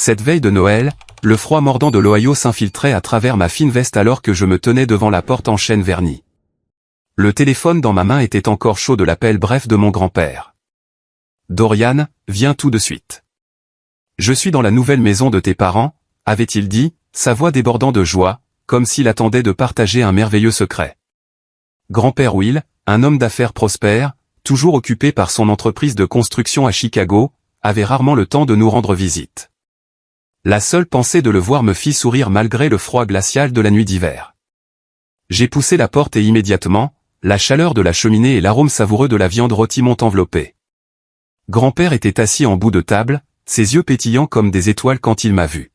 Cette veille de Noël, le froid mordant de l'Ohio s'infiltrait à travers ma fine veste alors que je me tenais devant la porte en chêne verni. Le téléphone dans ma main était encore chaud de l'appel bref de mon grand-père. « Dorian, viens tout de suite. Je suis dans la nouvelle maison de tes parents, » avait-il dit, sa voix débordant de joie, comme s'il attendait de partager un merveilleux secret. Grand-père Will, un homme d'affaires prospère, toujours occupé par son entreprise de construction à Chicago, avait rarement le temps de nous rendre visite. La seule pensée de le voir me fit sourire malgré le froid glacial de la nuit d'hiver. J'ai poussé la porte et immédiatement, la chaleur de la cheminée et l'arôme savoureux de la viande rôtie m'ont enveloppé. Grand-père était assis en bout de table, ses yeux pétillants comme des étoiles quand il m'a vu.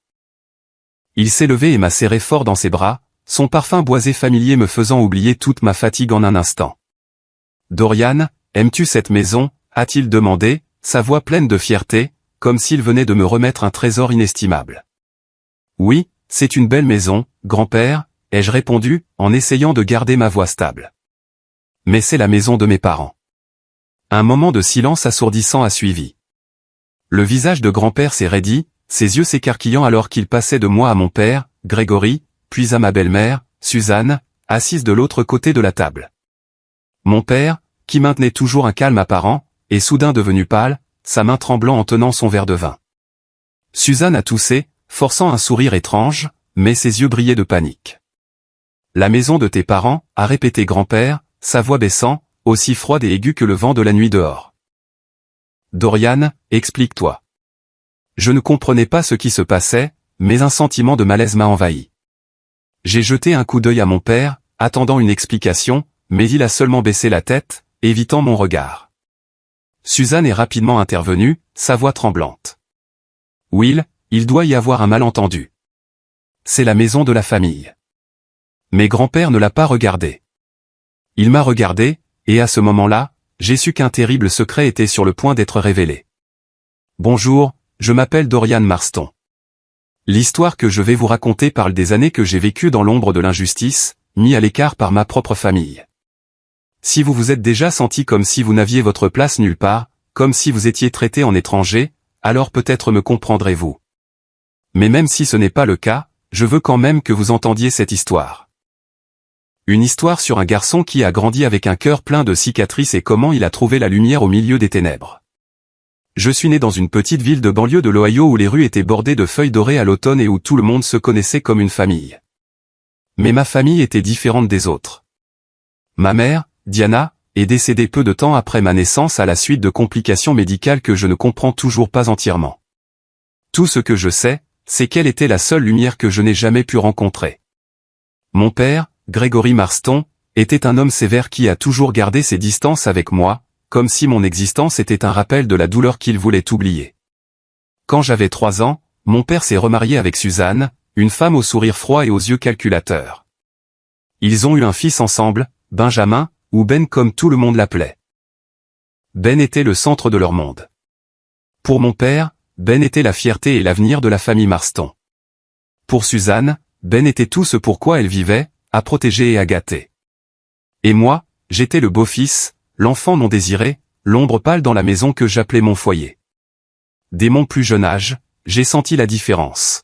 Il s'est levé et m'a serré fort dans ses bras, son parfum boisé familier me faisant oublier toute ma fatigue en un instant. « Dorian, aimes-tu cette maison ?» a-t-il demandé, sa voix pleine de fierté, comme s'il venait de me remettre un trésor inestimable. « Oui, c'est une belle maison, grand-père » ai-je répondu, en essayant de garder ma voix stable. « Mais c'est la maison de mes parents. » Un moment de silence assourdissant a suivi. Le visage de grand-père s'est raidi, ses yeux s'écarquillant alors qu'il passait de moi à mon père, Grégory, puis à ma belle-mère, Suzanne, assise de l'autre côté de la table. Mon père, qui maintenait toujours un calme apparent, est soudain devenu pâle, sa main tremblant en tenant son verre de vin. Suzanne a toussé, forçant un sourire étrange, mais ses yeux brillaient de panique. « La maison de tes parents » a répété grand-père, sa voix baissant, aussi froide et aiguë que le vent de la nuit dehors. « Dorian, explique-toi. » Je ne comprenais pas ce qui se passait, mais un sentiment de malaise m'a envahi. J'ai jeté un coup d'œil à mon père, attendant une explication, mais il a seulement baissé la tête, évitant mon regard. Suzanne est rapidement intervenue, sa voix tremblante. « Will, il doit y avoir un malentendu. C'est la maison de la famille. » Mais grand-père ne l'a pas regardé. Il m'a regardé, et à ce moment-là, j'ai su qu'un terrible secret était sur le point d'être révélé. « Bonjour, je m'appelle Dorian Marston. L'histoire que je vais vous raconter parle des années que j'ai vécues dans l'ombre de l'injustice, mis à l'écart par ma propre famille. Si vous vous êtes déjà senti comme si vous n'aviez votre place nulle part, comme si vous étiez traité en étranger, alors peut-être me comprendrez-vous. Mais même si ce n'est pas le cas, je veux quand même que vous entendiez cette histoire. Une histoire sur un garçon qui a grandi avec un cœur plein de cicatrices et comment il a trouvé la lumière au milieu des ténèbres. Je suis né dans une petite ville de banlieue de l'Ohio où les rues étaient bordées de feuilles dorées à l'automne et où tout le monde se connaissait comme une famille. Mais ma famille était différente des autres. Ma mère, Diana, est décédée peu de temps après ma naissance à la suite de complications médicales que je ne comprends toujours pas entièrement. Tout ce que je sais, c'est qu'elle était la seule lumière que je n'ai jamais pu rencontrer. Mon père, Grégory Marston, était un homme sévère qui a toujours gardé ses distances avec moi, comme si mon existence était un rappel de la douleur qu'il voulait oublier. Quand j'avais 3 ans, mon père s'est remarié avec Suzanne, une femme au sourire froid et aux yeux calculateurs. Ils ont eu un fils ensemble, Benjamin, ou Ben comme tout le monde l'appelait. Ben était le centre de leur monde. Pour mon père, Ben était la fierté et l'avenir de la famille Marston. Pour Suzanne, Ben était tout ce pourquoi elle vivait, à protéger et à gâter. Et moi, j'étais le beau-fils, l'enfant non désiré, l'ombre pâle dans la maison que j'appelais mon foyer. Dès mon plus jeune âge, j'ai senti la différence.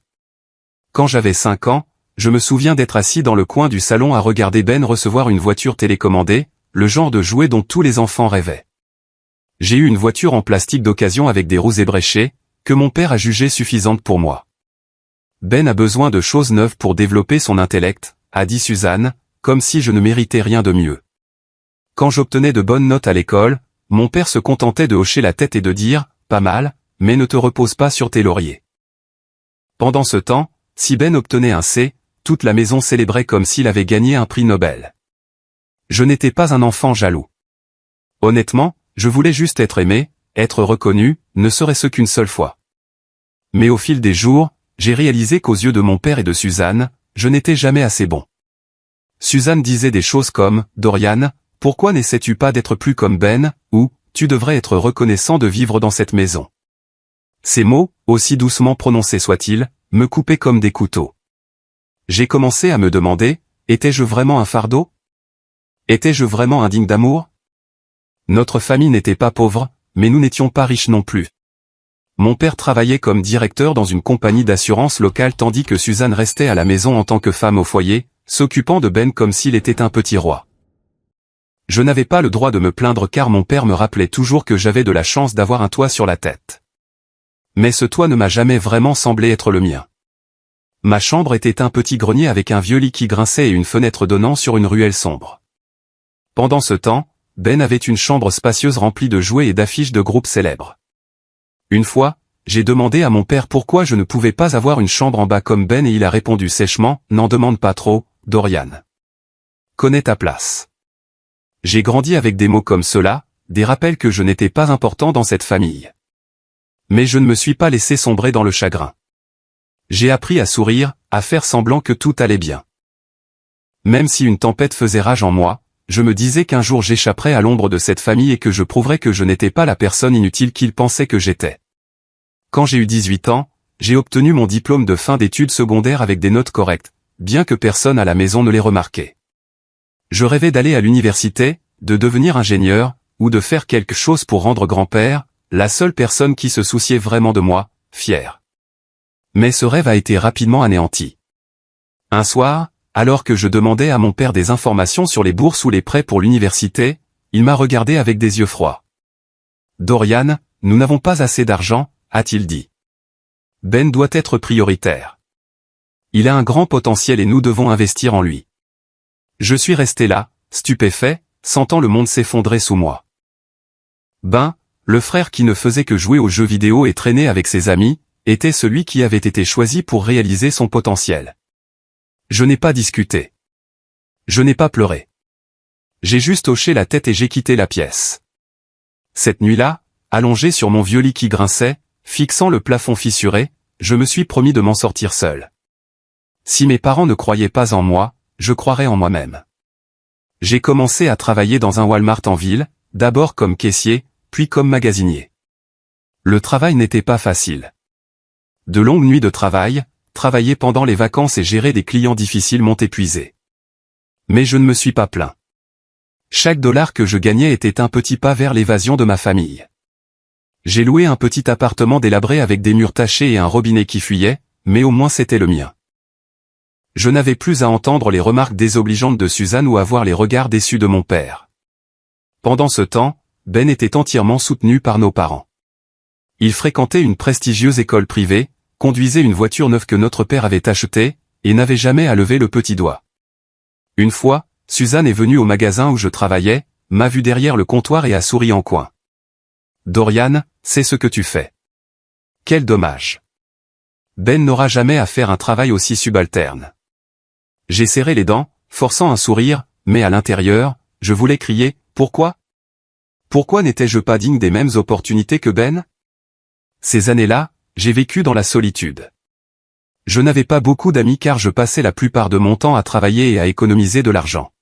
Quand j'avais 5 ans, je me souviens d'être assis dans le coin du salon à regarder Ben recevoir une voiture télécommandée, le genre de jouet dont tous les enfants rêvaient. J'ai eu une voiture en plastique d'occasion avec des roues ébréchées, que mon père a jugée suffisante pour moi. Ben a besoin de choses neuves pour développer son intellect, a dit Suzanne, comme si je ne méritais rien de mieux. Quand j'obtenais de bonnes notes à l'école, mon père se contentait de hocher la tête et de dire « pas mal, mais ne te repose pas sur tes lauriers ». Pendant ce temps, si Ben obtenait un C, toute la maison célébrait comme s'il avait gagné un prix Nobel. Je n'étais pas un enfant jaloux. Honnêtement, je voulais juste être aimé, être reconnu, ne serait-ce qu'une seule fois. Mais au fil des jours, j'ai réalisé qu'aux yeux de mon père et de Suzanne, je n'étais jamais assez bon. Suzanne disait des choses comme « Dorian, pourquoi n'essaies-tu pas d'être plus comme Ben ?» ou « Tu devrais être reconnaissant de vivre dans cette maison. » Ces mots, aussi doucement prononcés soient-ils, me coupaient comme des couteaux. J'ai commencé à me demander, étais-je vraiment un fardeau? Étais-je vraiment indigne d'amour? Notre famille n'était pas pauvre, mais nous n'étions pas riches non plus. Mon père travaillait comme directeur dans une compagnie d'assurance locale tandis que Suzanne restait à la maison en tant que femme au foyer, s'occupant de Ben comme s'il était un petit roi. Je n'avais pas le droit de me plaindre car mon père me rappelait toujours que j'avais de la chance d'avoir un toit sur la tête. Mais ce toit ne m'a jamais vraiment semblé être le mien. Ma chambre était un petit grenier avec un vieux lit qui grinçait et une fenêtre donnant sur une ruelle sombre. Pendant ce temps, Ben avait une chambre spacieuse remplie de jouets et d'affiches de groupes célèbres. Une fois, j'ai demandé à mon père pourquoi je ne pouvais pas avoir une chambre en bas comme Ben et il a répondu sèchement, « N'en demande pas trop, Dorian. Connais ta place. » J'ai grandi avec des mots comme cela, des rappels que je n'étais pas important dans cette famille. Mais je ne me suis pas laissé sombrer dans le chagrin. J'ai appris à sourire, à faire semblant que tout allait bien. Même si une tempête faisait rage en moi, je me disais qu'un jour j'échapperais à l'ombre de cette famille et que je prouverais que je n'étais pas la personne inutile qu'ils pensaient que j'étais. Quand j'ai eu 18 ans, j'ai obtenu mon diplôme de fin d'études secondaires avec des notes correctes, bien que personne à la maison ne les remarquait. Je rêvais d'aller à l'université, de devenir ingénieur, ou de faire quelque chose pour rendre grand-père, la seule personne qui se souciait vraiment de moi, fier. Mais ce rêve a été rapidement anéanti. Un soir, alors que je demandais à mon père des informations sur les bourses ou les prêts pour l'université, il m'a regardé avec des yeux froids. « Dorian, nous n'avons pas assez d'argent, » a-t-il dit. « Ben doit être prioritaire. Il a un grand potentiel et nous devons investir en lui. » Je suis resté là, stupéfait, sentant le monde s'effondrer sous moi. Ben, le frère qui ne faisait que jouer aux jeux vidéo et traîner avec ses amis, était celui qui avait été choisi pour réaliser son potentiel. Je n'ai pas discuté. Je n'ai pas pleuré. J'ai juste hoché la tête et j'ai quitté la pièce. Cette nuit-là, allongé sur mon vieux lit qui grinçait, fixant le plafond fissuré, je me suis promis de m'en sortir seul. Si mes parents ne croyaient pas en moi, je croirais en moi-même. J'ai commencé à travailler dans un Walmart en ville, d'abord comme caissier, puis comme magasinier. Le travail n'était pas facile. De longues nuits de travail, travailler pendant les vacances et gérer des clients difficiles m'ont épuisé. Mais je ne me suis pas plaint. Chaque dollar que je gagnais était un petit pas vers l'évasion de ma famille. J'ai loué un petit appartement délabré avec des murs tachés et un robinet qui fuyait, mais au moins c'était le mien. Je n'avais plus à entendre les remarques désobligeantes de Suzanne ou à voir les regards déçus de mon père. Pendant ce temps, Ben était entièrement soutenu par nos parents. Il fréquentait une prestigieuse école privée, conduisait une voiture neuve que notre père avait achetée, et n'avait jamais à lever le petit doigt. Une fois, Suzanne est venue au magasin où je travaillais, m'a vu derrière le comptoir et a souri en coin. « Dorian, c'est ce que tu fais. Quel dommage. Ben n'aura jamais à faire un travail aussi subalterne. » J'ai serré les dents, forçant un sourire, mais à l'intérieur, je voulais crier « Pourquoi ? Pourquoi n'étais-je pas digne des mêmes opportunités que Ben ?» Ces années-là, j'ai vécu dans la solitude. Je n'avais pas beaucoup d'amis car je passais la plupart de mon temps à travailler et à économiser de l'argent.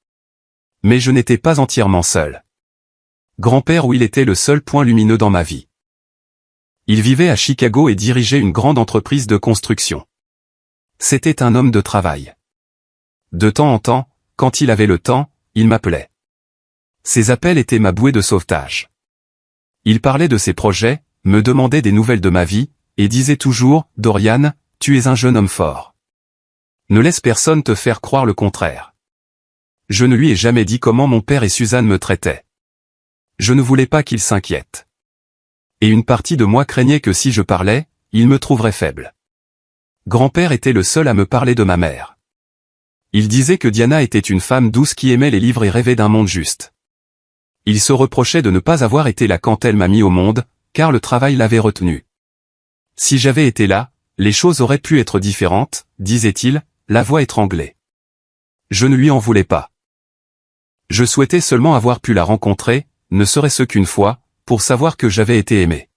Mais je n'étais pas entièrement seul. Grand-père où il était le seul point lumineux dans ma vie. Il vivait à Chicago et dirigeait une grande entreprise de construction. C'était un homme de travail. De temps en temps, quand il avait le temps, il m'appelait. Ses appels étaient ma bouée de sauvetage. Il parlait de ses projets, me demandait des nouvelles de ma vie, et disait toujours « Dorian, tu es un jeune homme fort. Ne laisse personne te faire croire le contraire. » Je ne lui ai jamais dit comment mon père et Suzanne me traitaient. Je ne voulais pas qu'il s'inquiète. Et une partie de moi craignait que si je parlais, il me trouverait faible. Grand-père était le seul à me parler de ma mère. Il disait que Diana était une femme douce qui aimait les livres et rêvait d'un monde juste. Il se reprochait de ne pas avoir été là quand elle m'a mis au monde, car le travail l'avait retenu. Si j'avais été là, les choses auraient pu être différentes, disait-il, la voix étranglée. Je ne lui en voulais pas. Je souhaitais seulement avoir pu la rencontrer, ne serait-ce qu'une fois, pour savoir que j'avais été aimé.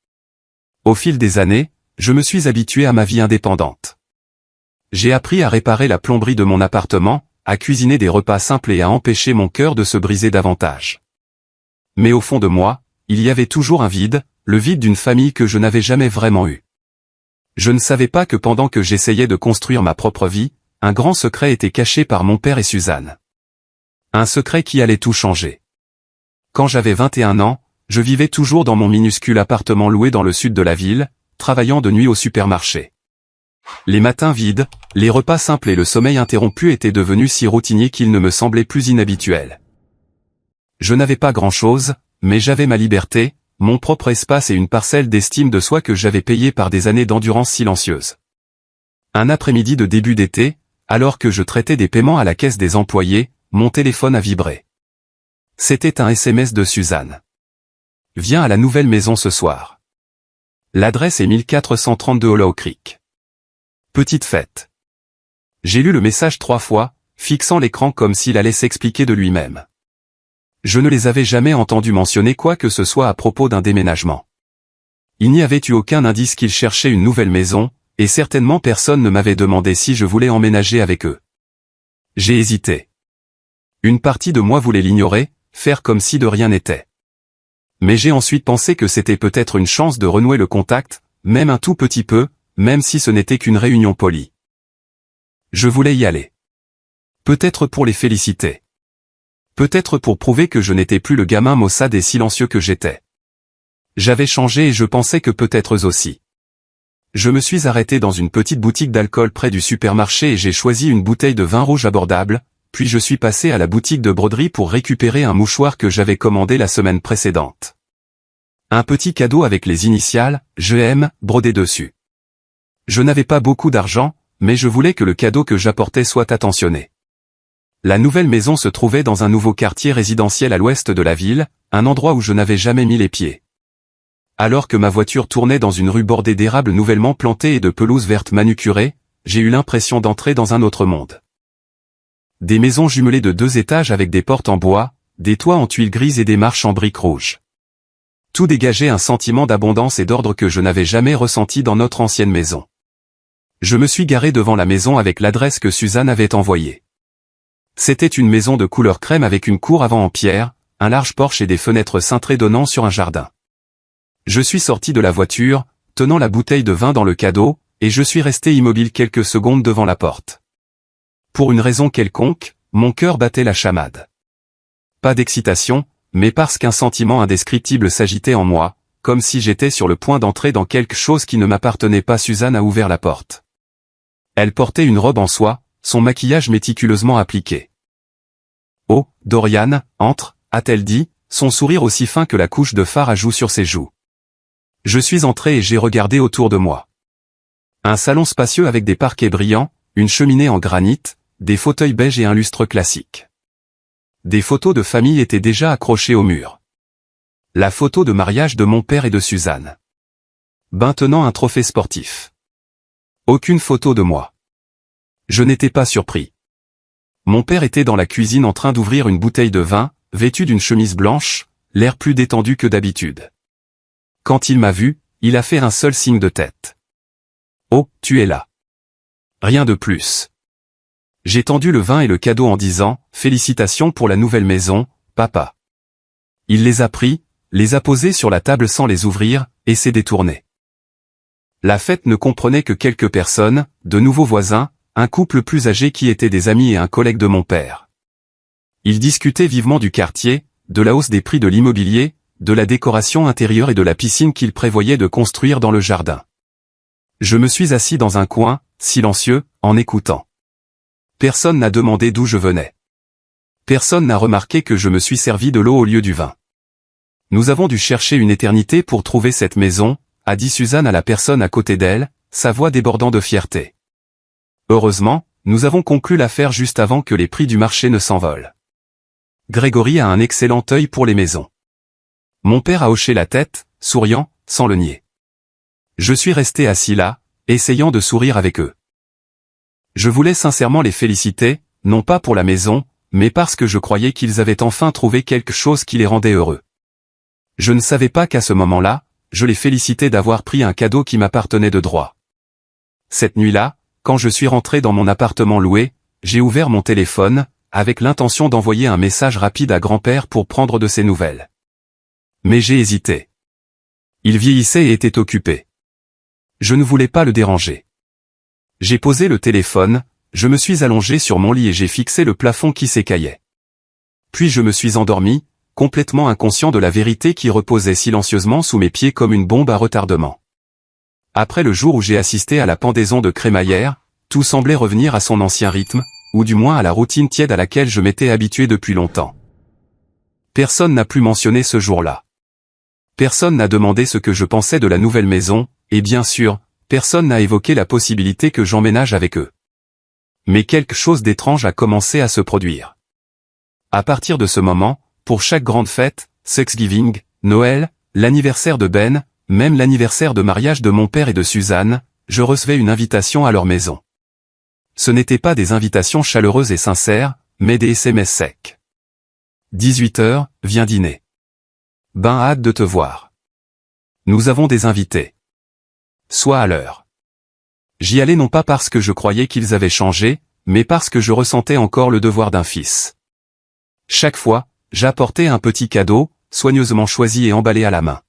Au fil des années, je me suis habitué à ma vie indépendante. J'ai appris à réparer la plomberie de mon appartement, à cuisiner des repas simples et à empêcher mon cœur de se briser davantage. Mais au fond de moi, il y avait toujours un vide, le vide d'une famille que je n'avais jamais vraiment eue. Je ne savais pas que pendant que j'essayais de construire ma propre vie, un grand secret était caché par mon père et Suzanne. Un secret qui allait tout changer. Quand j'avais 21 ans, je vivais toujours dans mon minuscule appartement loué dans le sud de la ville, travaillant de nuit au supermarché. Les matins vides, les repas simples et le sommeil interrompu étaient devenus si routiniers qu'ils ne me semblaient plus inhabituels. Je n'avais pas grand-chose, mais j'avais ma liberté, mon propre espace et une parcelle d'estime de soi que j'avais payée par des années d'endurance silencieuse. Un après-midi de début d'été, alors que je traitais des paiements à la caisse des employés, mon téléphone a vibré. C'était un SMS de Suzanne. Viens à la nouvelle maison ce soir. L'adresse est 1432 Hollow Creek. Petite fête. J'ai lu le message 3 fois, fixant l'écran comme s'il allait s'expliquer de lui-même. Je ne les avais jamais entendus mentionner quoi que ce soit à propos d'un déménagement. Il n'y avait eu aucun indice qu'ils cherchaient une nouvelle maison, et certainement personne ne m'avait demandé si je voulais emménager avec eux. J'ai hésité. Une partie de moi voulait l'ignorer, faire comme si de rien n'était. Mais j'ai ensuite pensé que c'était peut-être une chance de renouer le contact, même un tout petit peu, même si ce n'était qu'une réunion polie. Je voulais y aller. Peut-être pour les féliciter. Peut-être pour prouver que je n'étais plus le gamin maussade et silencieux que j'étais. J'avais changé et je pensais que peut-être eux aussi. Je me suis arrêté dans une petite boutique d'alcool près du supermarché et j'ai choisi une bouteille de vin rouge abordable, puis je suis passé à la boutique de broderie pour récupérer un mouchoir que j'avais commandé la semaine précédente. Un petit cadeau avec les initiales « Je aime » brodé dessus. Je n'avais pas beaucoup d'argent, mais je voulais que le cadeau que j'apportais soit attentionné. La nouvelle maison se trouvait dans un nouveau quartier résidentiel à l'ouest de la ville, un endroit où je n'avais jamais mis les pieds. Alors que ma voiture tournait dans une rue bordée d'érables nouvellement plantés et de pelouses vertes manucurées, j'ai eu l'impression d'entrer dans un autre monde. Des maisons jumelées de 2 étages avec des portes en bois, des toits en tuiles grises et des marches en briques rouges. Tout dégageait un sentiment d'abondance et d'ordre que je n'avais jamais ressenti dans notre ancienne maison. Je me suis garé devant la maison avec l'adresse que Suzanne avait envoyée. C'était une maison de couleur crème avec une cour avant en pierre, un large porche et des fenêtres cintrées donnant sur un jardin. Je suis sorti de la voiture, tenant la bouteille de vin dans le cadeau, et je suis resté immobile quelques secondes devant la porte. Pour une raison quelconque, mon cœur battait la chamade. Pas d'excitation, mais parce qu'un sentiment indescriptible s'agitait en moi, comme si j'étais sur le point d'entrer dans quelque chose qui ne m'appartenait pas. Suzanne a ouvert la porte. Elle portait une robe en soie, son maquillage méticuleusement appliqué. « Oh, Dorian, entre » a-t-elle dit, son sourire aussi fin que la couche de fard à joues sur ses joues. Je suis entré et j'ai regardé autour de moi. Un salon spacieux avec des parquets brillants, une cheminée en granit, des fauteuils beige et un lustre classique. Des photos de famille étaient déjà accrochées au mur. La photo de mariage de mon père et de Suzanne. Maintenant un trophée sportif. Aucune photo de moi. Je n'étais pas surpris. Mon père était dans la cuisine en train d'ouvrir une bouteille de vin, vêtu d'une chemise blanche, l'air plus détendu que d'habitude. Quand il m'a vu, il a fait un seul signe de tête. « Oh, tu es là. » Rien de plus. J'ai tendu le vin et le cadeau en disant « Félicitations pour la nouvelle maison, papa. » Il les a pris, les a posés sur la table sans les ouvrir, et s'est détourné. La fête ne comprenait que quelques personnes, de nouveaux voisins, un couple plus âgé qui étaient des amis et un collègue de mon père. Ils discutaient vivement du quartier, de la hausse des prix de l'immobilier, de la décoration intérieure et de la piscine qu'ils prévoyaient de construire dans le jardin. Je me suis assis dans un coin, silencieux, en écoutant. Personne n'a demandé d'où je venais. Personne n'a remarqué que je me suis servi de l'eau au lieu du vin. Nous avons dû chercher une éternité pour trouver cette maison, a dit Suzanne à la personne à côté d'elle, sa voix débordant de fierté. Heureusement, nous avons conclu l'affaire juste avant que les prix du marché ne s'envolent. Grégory a un excellent œil pour les maisons. Mon père a hoché la tête, souriant, sans le nier. Je suis resté assis là, essayant de sourire avec eux. Je voulais sincèrement les féliciter, non pas pour la maison, mais parce que je croyais qu'ils avaient enfin trouvé quelque chose qui les rendait heureux. Je ne savais pas qu'à ce moment-là, je les félicitais d'avoir pris un cadeau qui m'appartenait de droit. Cette nuit-là, quand je suis rentré dans mon appartement loué, j'ai ouvert mon téléphone, avec l'intention d'envoyer un message rapide à grand-père pour prendre de ses nouvelles. Mais j'ai hésité. Il vieillissait et était occupé. Je ne voulais pas le déranger. J'ai posé le téléphone, je me suis allongé sur mon lit et j'ai fixé le plafond qui s'écaillait. Puis je me suis endormi, complètement inconscient de la vérité qui reposait silencieusement sous mes pieds comme une bombe à retardement. Après le jour où j'ai assisté à la pendaison de crémaillère, tout semblait revenir à son ancien rythme, ou du moins à la routine tiède à laquelle je m'étais habitué depuis longtemps. Personne n'a plus mentionné ce jour-là. Personne n'a demandé ce que je pensais de la nouvelle maison, et bien sûr, personne n'a évoqué la possibilité que j'emménage avec eux. Mais quelque chose d'étrange a commencé à se produire. À partir de ce moment, pour chaque grande fête, Thanksgiving, Noël, l'anniversaire de Ben, même l'anniversaire de mariage de mon père et de Suzanne, je recevais une invitation à leur maison. Ce n'étaient pas des invitations chaleureuses et sincères, mais des SMS secs. 18h, viens dîner. Ben, hâte de te voir. Nous avons des invités. Sois à l'heure. J'y allais non pas parce que je croyais qu'ils avaient changé, mais parce que je ressentais encore le devoir d'un fils. Chaque fois, j'apportais un petit cadeau, soigneusement choisi et emballé à la main.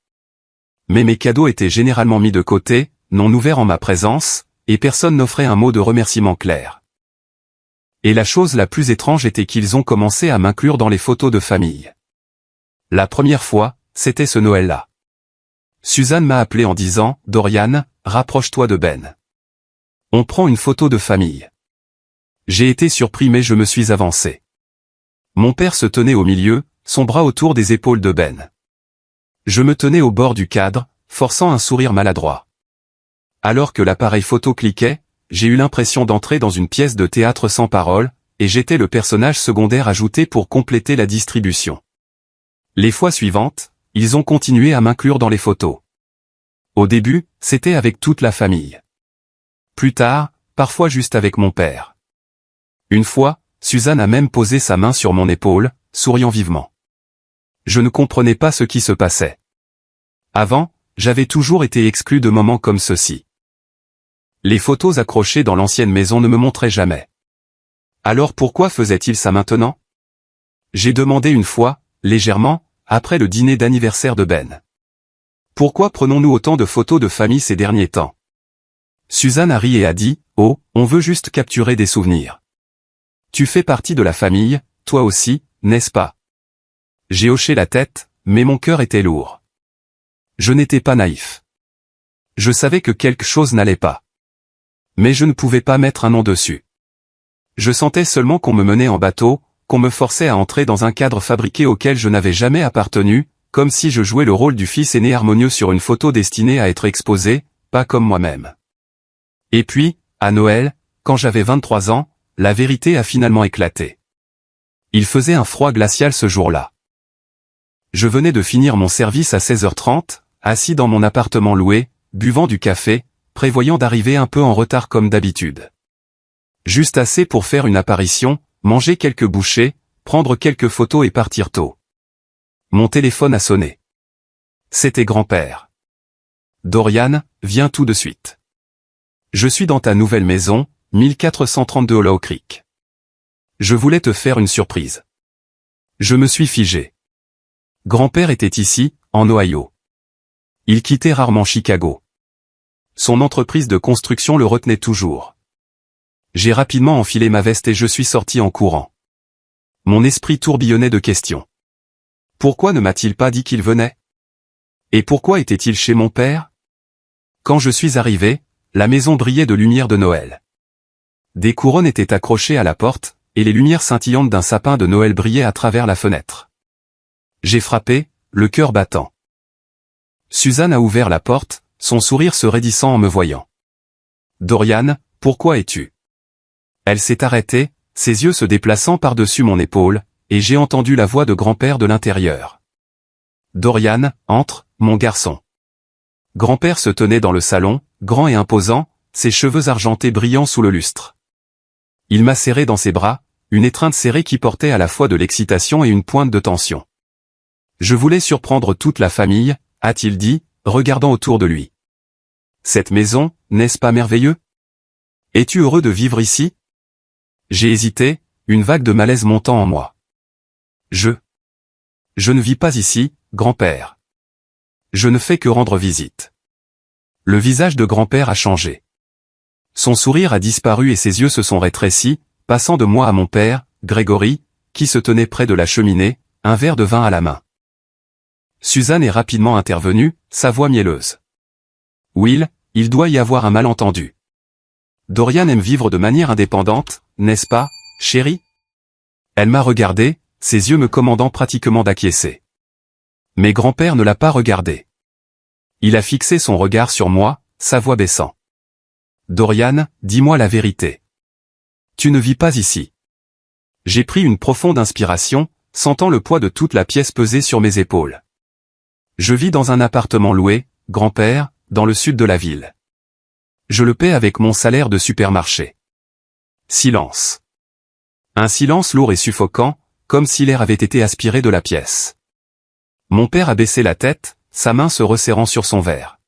Mais mes cadeaux étaient généralement mis de côté, non ouverts en ma présence, et personne n'offrait un mot de remerciement clair. Et la chose la plus étrange était qu'ils ont commencé à m'inclure dans les photos de famille. La première fois, c'était ce Noël-là. Suzanne m'a appelé en disant « Dorian, rapproche-toi de Ben. On prend une photo de famille. » J'ai été surpris mais je me suis avancé. Mon père se tenait au milieu, son bras autour des épaules de Ben. Je me tenais au bord du cadre, forçant un sourire maladroit. Alors que l'appareil photo cliquait, j'ai eu l'impression d'entrer dans une pièce de théâtre sans parole, et j'étais le personnage secondaire ajouté pour compléter la distribution. Les fois suivantes, ils ont continué à m'inclure dans les photos. Au début, c'était avec toute la famille. Plus tard, parfois juste avec mon père. Une fois, Suzanne a même posé sa main sur mon épaule, souriant vivement. Je ne comprenais pas ce qui se passait. Avant, j'avais toujours été exclu de moments comme ceux-ci. Les photos accrochées dans l'ancienne maison ne me montraient jamais. Alors pourquoi faisait-il ça maintenant? J'ai demandé une fois, légèrement, après le dîner d'anniversaire de Ben. Pourquoi prenons-nous autant de photos de famille ces derniers temps? Suzanne a ri et a dit, « Oh, on veut juste capturer des souvenirs. Tu fais partie de la famille, toi aussi, n'est-ce pas ?» J'ai hoché la tête, mais mon cœur était lourd. Je n'étais pas naïf. Je savais que quelque chose n'allait pas. Mais je ne pouvais pas mettre un nom dessus. Je sentais seulement qu'on me menait en bateau, qu'on me forçait à entrer dans un cadre fabriqué auquel je n'avais jamais appartenu, comme si je jouais le rôle du fils aîné harmonieux sur une photo destinée à être exposée, pas comme moi-même. Et puis, à Noël, quand j'avais 23 ans, la vérité a finalement éclaté. Il faisait un froid glacial ce jour-là. Je venais de finir mon service à 16h30, assis dans mon appartement loué, buvant du café, prévoyant d'arriver un peu en retard comme d'habitude. Juste assez pour faire une apparition, manger quelques bouchées, prendre quelques photos et partir tôt. Mon téléphone a sonné. C'était grand-père. « Dorian, viens tout de suite. Je suis dans ta nouvelle maison, 1432 Hollow Creek. Je voulais te faire une surprise. » Je me suis figé. Grand-père était ici, en Ohio. Il quittait rarement Chicago. Son entreprise de construction le retenait toujours. J'ai rapidement enfilé ma veste et je suis sorti en courant. Mon esprit tourbillonnait de questions. Pourquoi ne m'a-t-il pas dit qu'il venait? Et pourquoi était-il chez mon père? Quand je suis arrivé, la maison brillait de lumière de Noël. Des couronnes étaient accrochées à la porte, et les lumières scintillantes d'un sapin de Noël brillaient à travers la fenêtre. J'ai frappé, le cœur battant. Suzanne a ouvert la porte, son sourire se raidissant en me voyant. « Dorian, pourquoi es-tu » Elle s'est arrêtée, ses yeux se déplaçant par-dessus mon épaule, et j'ai entendu la voix de grand-père de l'intérieur. « Dorian, entre, mon garçon. » Grand-père se tenait dans le salon, grand et imposant, ses cheveux argentés brillant sous le lustre. Il m'a serré dans ses bras, une étreinte serrée qui portait à la fois de l'excitation et une pointe de tension. « Je voulais surprendre toute la famille, » a-t-il dit, regardant autour de lui. « Cette maison, n'est-ce pas merveilleux? Es-tu heureux de vivre ici ?» J'ai hésité, une vague de malaise montant en moi. Je ne vis pas ici, grand-père. Je ne fais que rendre visite. Le visage de grand-père a changé. Son sourire a disparu et ses yeux se sont rétrécis, passant de moi à mon père, Grégory, qui se tenait près de la cheminée, un verre de vin à la main. Suzanne est rapidement intervenue, sa voix mielleuse. « Will, Il doit y avoir un malentendu. Dorian aime vivre de manière indépendante, n'est-ce pas, chérie? Elle m'a regardé, ses yeux me commandant pratiquement d'acquiescer. Mais grand-père ne l'a pas regardé. Il a fixé son regard sur moi, sa voix baissant. Dorian, dis-moi la vérité. Tu ne vis pas ici. J'ai pris une profonde inspiration, sentant le poids de toute la pièce peser sur mes épaules. Je vis dans un appartement loué, grand-père, dans le sud de la ville. Je le paie avec mon salaire de supermarché. Silence. Un silence lourd et suffocant, comme si l'air avait été aspiré de la pièce. Mon père a baissé la tête, sa main se resserrant sur son verre.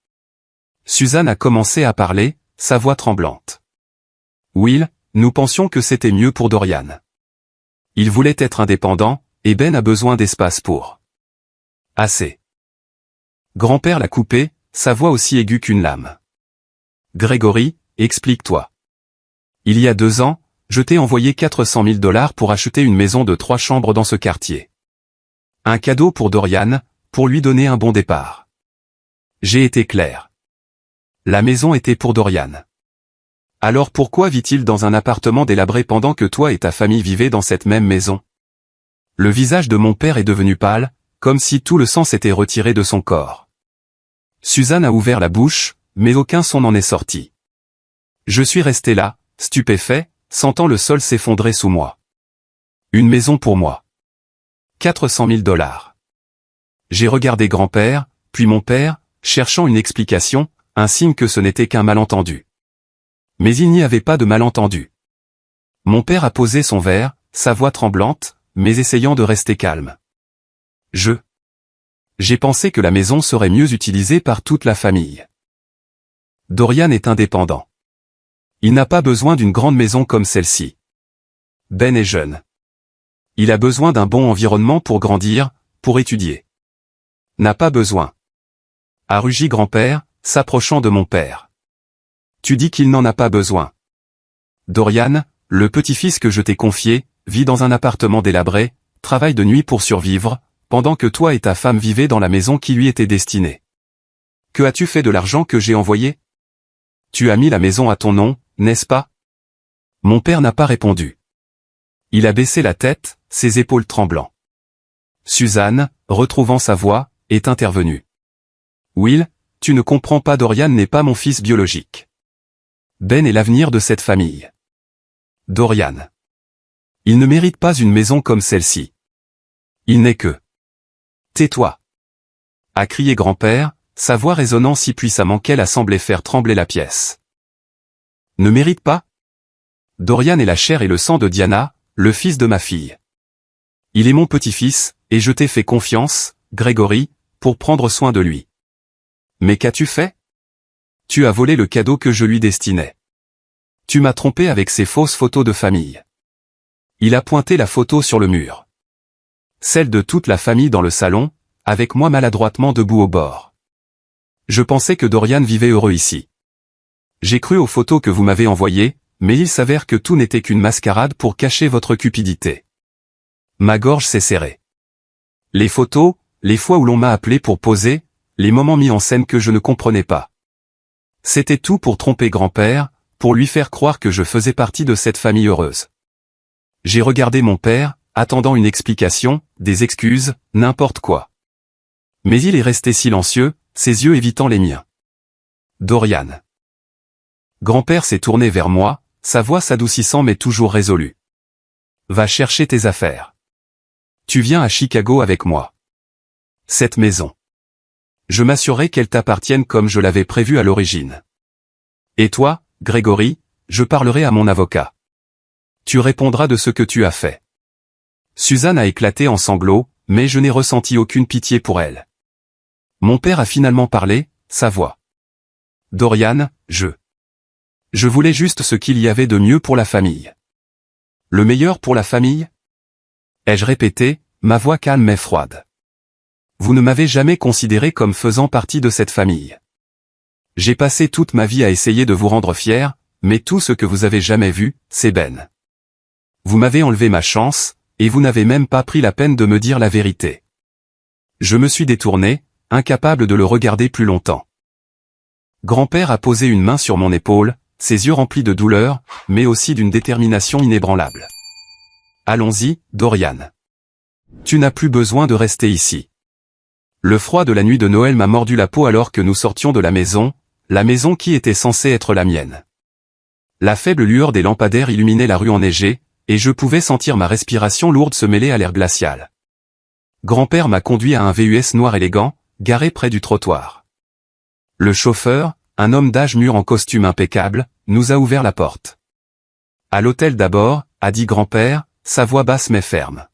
Suzanne a commencé à parler, sa voix tremblante. Will, nous pensions que c'était mieux pour Dorian. Il voulait être indépendant, et Ben a besoin d'espace pour. Assez. Grand-père l'a coupé, sa voix aussi aiguë qu'une lame. Grégory, explique-toi. Il y a 2 ans, je t'ai envoyé 400 000 $ pour acheter une maison de 3 chambres dans ce quartier. Un cadeau pour Dorian, pour lui donner un bon départ. J'ai été clair. La maison était pour Dorian. Alors pourquoi vit-il dans un appartement délabré pendant que toi et ta famille vivaient dans cette même maison? Le visage de mon père est devenu pâle, comme si tout le sang s'était retiré de son corps. Suzanne a ouvert la bouche, mais aucun son n'en est sorti. Je suis resté là, stupéfait, sentant le sol s'effondrer sous moi. Une maison pour moi. 400 000 $. J'ai regardé grand-père, puis mon père, cherchant une explication, un signe que ce n'était qu'un malentendu. Mais il n'y avait pas de malentendu. Mon père a posé son verre, sa voix tremblante, mais essayant de rester calme. J'ai pensé que la maison serait mieux utilisée par toute la famille. Dorian est indépendant. Il n'a pas besoin d'une grande maison comme celle-ci. Ben est jeune. Il a besoin d'un bon environnement pour grandir, pour étudier. N'a pas besoin. A rugi grand-père, s'approchant de mon père. Tu dis qu'il n'en a pas besoin. Dorian, le petit-fils que je t'ai confié, vit dans un appartement délabré, travaille de nuit pour survivre, pendant que toi et ta femme vivaient dans la maison qui lui était destinée. Que as-tu fait de l'argent que j'ai envoyé? Tu as mis la maison à ton nom, n'est-ce pas? Mon père n'a pas répondu. Il a baissé la tête, ses épaules tremblant. Suzanne, retrouvant sa voix, est intervenue. Will, tu ne comprends pas, Dorian n'est pas mon fils biologique. Ben est l'avenir de cette famille. Dorian. Il ne mérite pas une maison comme celle-ci. Il n'est que... Tais-toi. A crié grand-père, sa voix résonnant si puissamment qu'elle a semblé faire trembler la pièce. Ne mérite pas? Dorian est la chair et le sang de Diana, le fils de ma fille. Il est mon petit-fils, et je t'ai fait confiance, Grégory, pour prendre soin de lui. Mais qu'as-tu fait? Tu as volé le cadeau que je lui destinais. Tu m'as trompé avec ces fausses photos de famille. Il a pointé la photo sur le mur. Celle de toute la famille dans le salon, avec moi maladroitement debout au bord. Je pensais que Dorian vivait heureux ici. J'ai cru aux photos que vous m'avez envoyées, mais il s'avère que tout n'était qu'une mascarade pour cacher votre cupidité. Ma gorge s'est serrée. Les photos, les fois où l'on m'a appelé pour poser, les moments mis en scène que je ne comprenais pas. C'était tout pour tromper grand-père, pour lui faire croire que je faisais partie de cette famille heureuse. J'ai regardé mon père, attendant une explication, des excuses, n'importe quoi. Mais il est resté silencieux, ses yeux évitant les miens. Dorian. Grand-père s'est tourné vers moi, sa voix s'adoucissant mais toujours résolue. Va chercher tes affaires. Tu viens à Chicago avec moi. Cette maison. Je m'assurerai qu'elle t'appartienne comme je l'avais prévu à l'origine. Et toi, Grégory, je parlerai à mon avocat. Tu répondras de ce que tu as fait. Suzanne a éclaté en sanglots, mais je n'ai ressenti aucune pitié pour elle. Mon père a finalement parlé, sa voix. Dorian, je voulais juste ce qu'il y avait de mieux pour la famille. Le meilleur pour la famille? Ai-je répété, ma voix calme mais froide. Vous ne m'avez jamais considéré comme faisant partie de cette famille. J'ai passé toute ma vie à essayer de vous rendre fier, mais tout ce que vous avez jamais vu, c'est Ben. Vous m'avez enlevé ma chance, et vous n'avez même pas pris la peine de me dire la vérité. Je me suis détourné, incapable de le regarder plus longtemps. Grand-père a posé une main sur mon épaule, ses yeux remplis de douleur, mais aussi d'une détermination inébranlable. Allons-y, Dorian. Tu n'as plus besoin de rester ici. Le froid de la nuit de Noël m'a mordu la peau alors que nous sortions de la maison qui était censée être la mienne. La faible lueur des lampadaires illuminait la rue enneigée, et je pouvais sentir ma respiration lourde se mêler à l'air glacial. Grand-père m'a conduit à un VUS noir élégant, garé près du trottoir. Le chauffeur, un homme d'âge mûr en costume impeccable, nous a ouvert la porte. À l'hôtel d'abord, a dit grand-père, sa voix basse mais ferme.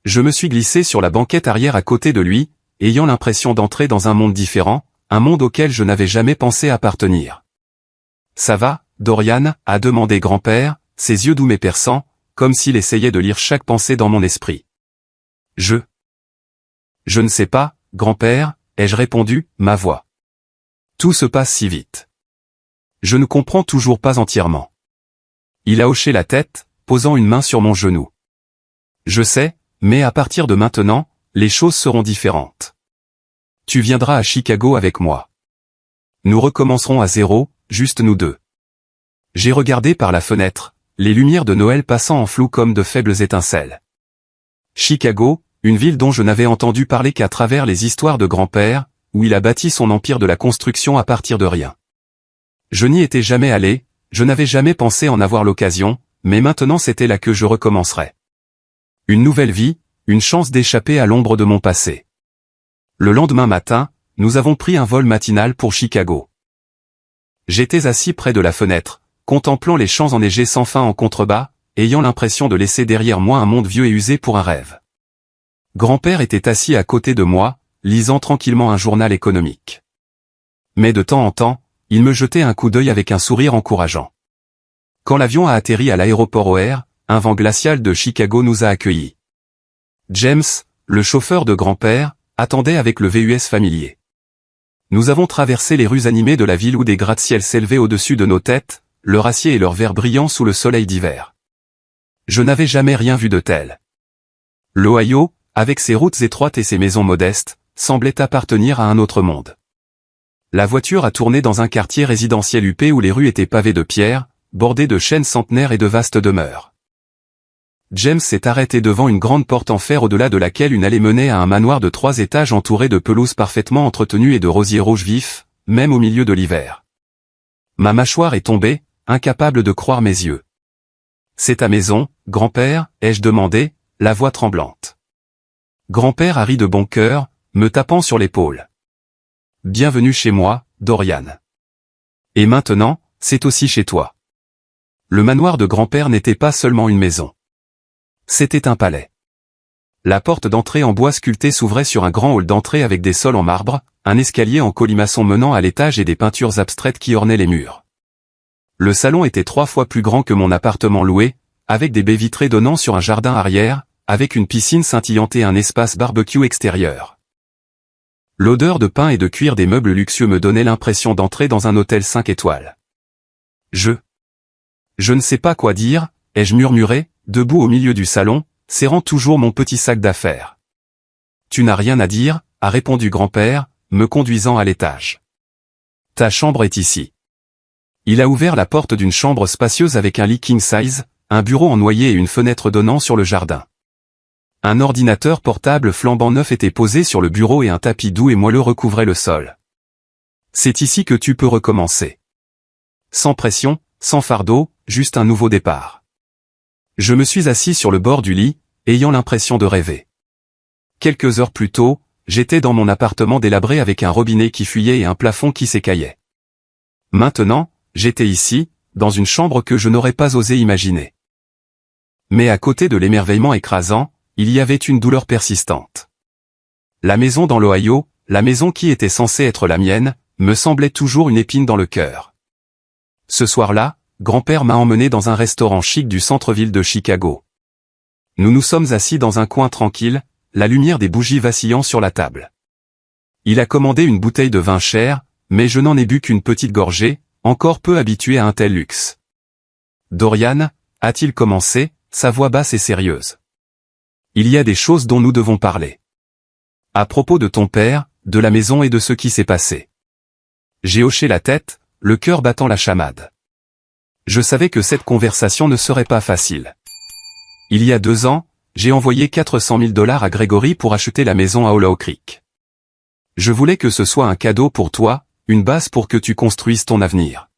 Je me suis glissé sur la banquette arrière à côté de lui, ayant l'impression d'entrer dans un monde différent, un monde auquel je n'avais jamais pensé appartenir. Ça va, Dorian, a demandé grand-père, ses yeux doux mais perçants, comme s'il essayait de lire chaque pensée dans mon esprit. Je ne sais pas, grand-père, ai-je répondu, ma voix. Tout se passe si vite. Je ne comprends toujours pas entièrement. Il a hoché la tête, posant une main sur mon genou. Je sais, mais à partir de maintenant, les choses seront différentes. Tu viendras à Chicago avec moi. Nous recommencerons à zéro, juste nous deux. J'ai regardé par la fenêtre, les lumières de Noël passant en flou comme de faibles étincelles. Chicago, une ville dont je n'avais entendu parler qu'à travers les histoires de grand-père, où il a bâti son empire de la construction à partir de rien. Je n'y étais jamais allé, je n'avais jamais pensé en avoir l'occasion, mais maintenant c'était là que je recommencerais. Une nouvelle vie, une chance d'échapper à l'ombre de mon passé. Le lendemain matin, nous avons pris un vol matinal pour Chicago. J'étais assis près de la fenêtre, contemplant les champs enneigés sans fin en contrebas, ayant l'impression de laisser derrière moi un monde vieux et usé pour un rêve. Grand-père était assis à côté de moi, lisant tranquillement un journal économique. Mais de temps en temps, il me jetait un coup d'œil avec un sourire encourageant. Quand l'avion a atterri à l'aéroport O'Hare, un vent glacial de Chicago nous a accueillis. James, le chauffeur de grand-père, attendait avec le VUS familier. Nous avons traversé les rues animées de la ville où des gratte-ciels s'élevaient au-dessus de nos têtes, leur acier et leur verre brillant sous le soleil d'hiver. Je n'avais jamais rien vu de tel. L'Ohio, avec ses routes étroites et ses maisons modestes, semblait appartenir à un autre monde. La voiture a tourné dans un quartier résidentiel huppé où les rues étaient pavées de pierres, bordées de chênes centenaires et de vastes demeures. James s'est arrêté devant une grande porte en fer au-delà de laquelle une allée menait à un manoir de 3 étages entouré de pelouses parfaitement entretenues et de rosiers rouges vifs, même au milieu de l'hiver. Ma mâchoire est tombée, incapable de croire mes yeux. « C'est ta maison, grand-père ?» ai-je demandé, la voix tremblante. Grand-père a ri de bon cœur, me tapant sur l'épaule. « Bienvenue chez moi, Dorian. Et maintenant, c'est aussi chez toi. » Le manoir de grand-père n'était pas seulement une maison. C'était un palais. La porte d'entrée en bois sculpté s'ouvrait sur un grand hall d'entrée avec des sols en marbre, un escalier en colimaçon menant à l'étage et des peintures abstraites qui ornaient les murs. Le salon était 3 fois plus grand que mon appartement loué, avec des baies vitrées donnant sur un jardin arrière, avec une piscine scintillante et un espace barbecue extérieur. L'odeur de pain et de cuir des meubles luxueux me donnait l'impression d'entrer dans un hôtel 5 étoiles. Je ne sais pas quoi dire, ai-je murmuré, debout au milieu du salon, serrant toujours mon petit sac d'affaires. Tu n'as rien à dire, a répondu grand-père, me conduisant à l'étage. Ta chambre est ici. Il a ouvert la porte d'une chambre spacieuse avec un lit king size, un bureau en noyer et une fenêtre donnant sur le jardin. Un ordinateur portable flambant neuf était posé sur le bureau et un tapis doux et moelleux recouvrait le sol. C'est ici que tu peux recommencer. Sans pression, sans fardeau, juste un nouveau départ. Je me suis assis sur le bord du lit, ayant l'impression de rêver. Quelques heures plus tôt, j'étais dans mon appartement délabré avec un robinet qui fuyait et un plafond qui s'écaillait. Maintenant, j'étais ici, dans une chambre que je n'aurais pas osé imaginer. Mais à côté de l'émerveillement écrasant, il y avait une douleur persistante. La maison dans l'Ohio, la maison qui était censée être la mienne, me semblait toujours une épine dans le cœur. Ce soir-là, grand-père m'a emmené dans un restaurant chic du centre-ville de Chicago. Nous nous sommes assis dans un coin tranquille, la lumière des bougies vacillant sur la table. Il a commandé une bouteille de vin cher, mais je n'en ai bu qu'une petite gorgée, encore peu habitué à un tel luxe. Dorian, a-t-il commencé, sa voix basse et sérieuse. Il y a des choses dont nous devons parler. À propos de ton père, de la maison et de ce qui s'est passé. J'ai hoché la tête, le cœur battant la chamade. Je savais que cette conversation ne serait pas facile. Il y a 2 ans, j'ai envoyé 400 000 $ à Grégory pour acheter la maison à Hollow Creek. Je voulais que ce soit un cadeau pour toi, une base pour que tu construises ton avenir.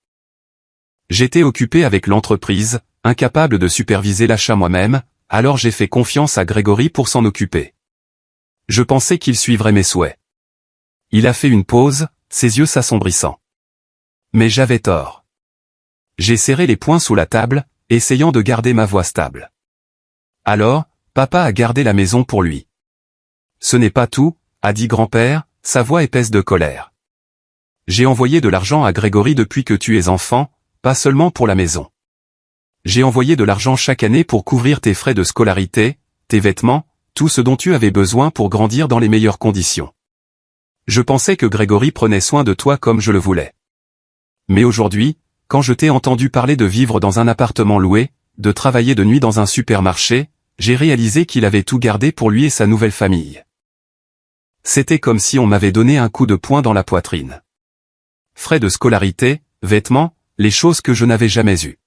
J'étais occupé avec l'entreprise, incapable de superviser l'achat moi-même, alors j'ai fait confiance à Grégory pour s'en occuper. Je pensais qu'il suivrait mes souhaits. Il a fait une pause, ses yeux s'assombrissant. Mais j'avais tort. J'ai serré les poings sous la table, essayant de garder ma voix stable. Alors, papa a gardé la maison pour lui. Ce n'est pas tout, a dit grand-père, sa voix épaisse de colère. J'ai envoyé de l'argent à Grégory depuis que tu es enfant, pas seulement pour la maison. J'ai envoyé de l'argent chaque année pour couvrir tes frais de scolarité, tes vêtements, tout ce dont tu avais besoin pour grandir dans les meilleures conditions. Je pensais que Grégory prenait soin de toi comme je le voulais. Mais aujourd'hui, quand je t'ai entendu parler de vivre dans un appartement loué, de travailler de nuit dans un supermarché, j'ai réalisé qu'il avait tout gardé pour lui et sa nouvelle famille. C'était comme si on m'avait donné un coup de poing dans la poitrine. Frais de scolarité, vêtements, les choses que je n'avais jamais eues.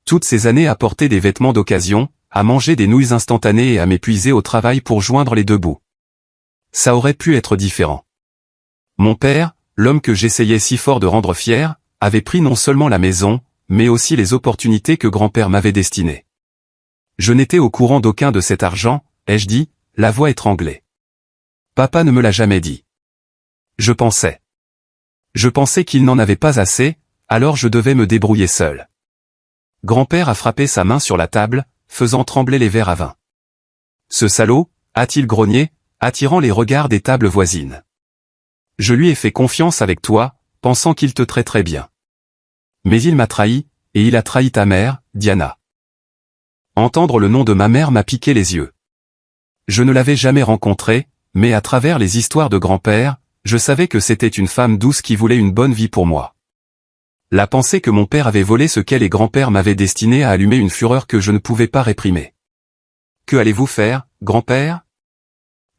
Toutes ces années à porter des vêtements d'occasion, à manger des nouilles instantanées et à m'épuiser au travail pour joindre les deux bouts. Ça aurait pu être différent. Mon père, l'homme que j'essayais si fort de rendre fier, avait pris non seulement la maison, mais aussi les opportunités que grand-père m'avait destinées. Je n'étais au courant d'aucun de cet argent, ai-je dit, la voix étranglée. Papa ne me l'a jamais dit. Je pensais qu'il n'en avait pas assez, alors je devais me débrouiller seul. Grand-père a frappé sa main sur la table, faisant trembler les verres à vin. Ce salaud, a-t-il grogné, attirant les regards des tables voisines. Je lui ai fait confiance avec toi, pensant qu'il te traiterait bien. Mais il m'a trahi, et il a trahi ta mère, Diana. Entendre le nom de ma mère m'a piqué les yeux. Je ne l'avais jamais rencontrée, mais à travers les histoires de grand-père, je savais que c'était une femme douce qui voulait une bonne vie pour moi. La pensée que mon père avait volé ce qu'elle et grand-père m'avaient destiné a allumé une fureur que je ne pouvais pas réprimer. Que allez-vous faire, grand-père ?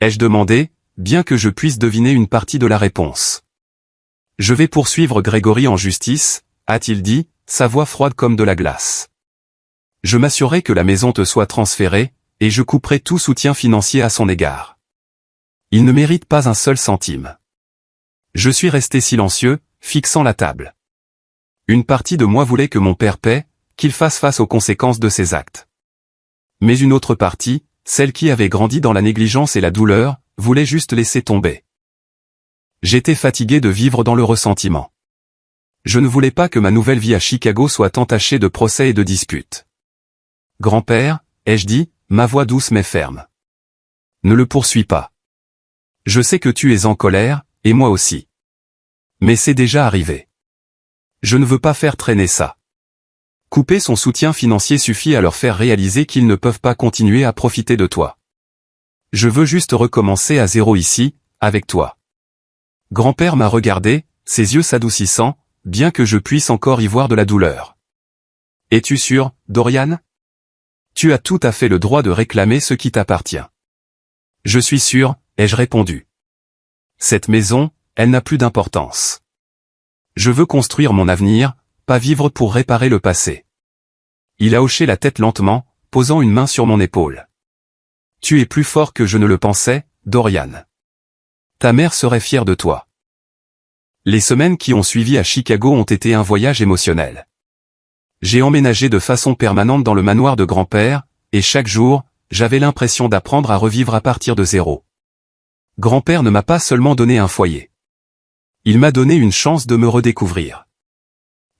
Ai-je demandé, bien que je puisse deviner une partie de la réponse. Je vais poursuivre Grégory en justice, a-t-il dit, sa voix froide comme de la glace. Je m'assurerai que la maison te soit transférée, et je couperai tout soutien financier à son égard. Il ne mérite pas un seul centime. Je suis resté silencieux, fixant la table. Une partie de moi voulait que mon père paie, qu'il fasse face aux conséquences de ses actes. Mais une autre partie, celle qui avait grandi dans la négligence et la douleur, voulait juste laisser tomber. J'étais fatigué de vivre dans le ressentiment. Je ne voulais pas que ma nouvelle vie à Chicago soit entachée de procès et de disputes. Grand-père, ai-je dit, ma voix douce mais ferme. Ne le poursuis pas. Je sais que tu es en colère, et moi aussi. Mais c'est déjà arrivé. Je ne veux pas faire traîner ça. Couper son soutien financier suffit à leur faire réaliser qu'ils ne peuvent pas continuer à profiter de toi. Je veux juste recommencer à zéro ici, avec toi. Grand-père m'a regardé, ses yeux s'adoucissant, bien que je puisse encore y voir de la douleur. Es-tu sûr, Dorian ? Tu as tout à fait le droit de réclamer ce qui t'appartient. Je suis sûr, ai-je répondu. Cette maison, elle n'a plus d'importance. Je veux construire mon avenir, pas vivre pour réparer le passé. Il a hoché la tête lentement, posant une main sur mon épaule. Tu es plus fort que je ne le pensais, Dorian. Ta mère serait fière de toi. Les semaines qui ont suivi à Chicago ont été un voyage émotionnel. J'ai emménagé de façon permanente dans le manoir de grand-père, et chaque jour, j'avais l'impression d'apprendre à revivre à partir de zéro. Grand-père ne m'a pas seulement donné un foyer. Il m'a donné une chance de me redécouvrir.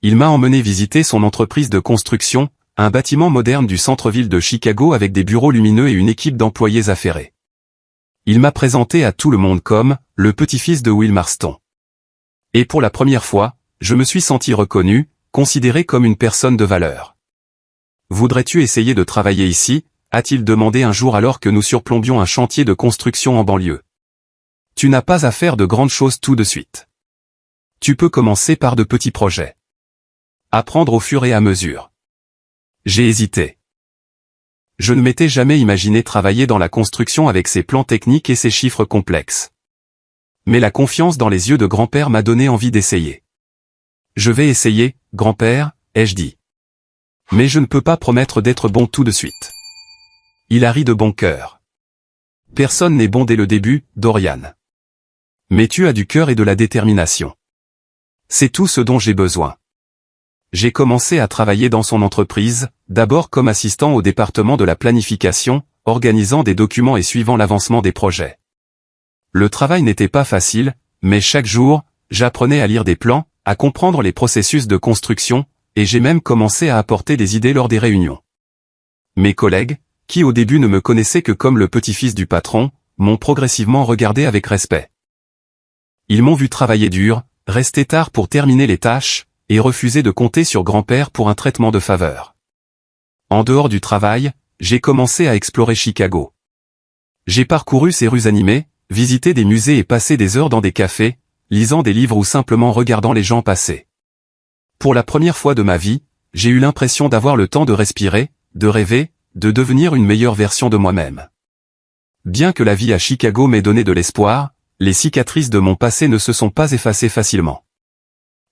Il m'a emmené visiter son entreprise de construction, un bâtiment moderne du centre-ville de Chicago avec des bureaux lumineux et une équipe d'employés affairés. Il m'a présenté à tout le monde comme le petit-fils de Will Marston. Et pour la première fois, je me suis senti reconnu, considéré comme une personne de valeur. Voudrais-tu essayer de travailler ici ? A-t-il demandé un jour alors que nous surplombions un chantier de construction en banlieue. Tu n'as pas à faire de grandes choses tout de suite. Tu peux commencer par de petits projets. Apprendre au fur et à mesure. J'ai hésité. Je ne m'étais jamais imaginé travailler dans la construction avec ses plans techniques et ses chiffres complexes. Mais la confiance dans les yeux de grand-père m'a donné envie d'essayer. Je vais essayer, grand-père, ai-je dit. Mais je ne peux pas promettre d'être bon tout de suite. Il a ri de bon cœur. Personne n'est bon dès le début, Dorian. Mais tu as du cœur et de la détermination. C'est tout ce dont j'ai besoin. J'ai commencé à travailler dans son entreprise, d'abord comme assistant au département de la planification, organisant des documents et suivant l'avancement des projets. Le travail n'était pas facile, mais chaque jour, j'apprenais à lire des plans, à comprendre les processus de construction, et j'ai même commencé à apporter des idées lors des réunions. Mes collègues, qui au début ne me connaissaient que comme le petit-fils du patron, m'ont progressivement regardé avec respect. Ils m'ont vu travailler dur, rester tard pour terminer les tâches, et refuser de compter sur grand-père pour un traitement de faveur. En dehors du travail, j'ai commencé à explorer Chicago. J'ai parcouru ses rues animées, visité des musées et passé des heures dans des cafés, lisant des livres ou simplement regardant les gens passer. Pour la première fois de ma vie, j'ai eu l'impression d'avoir le temps de respirer, de rêver, de devenir une meilleure version de moi-même. Bien que la vie à Chicago m'ait donné de l'espoir, les cicatrices de mon passé ne se sont pas effacées facilement.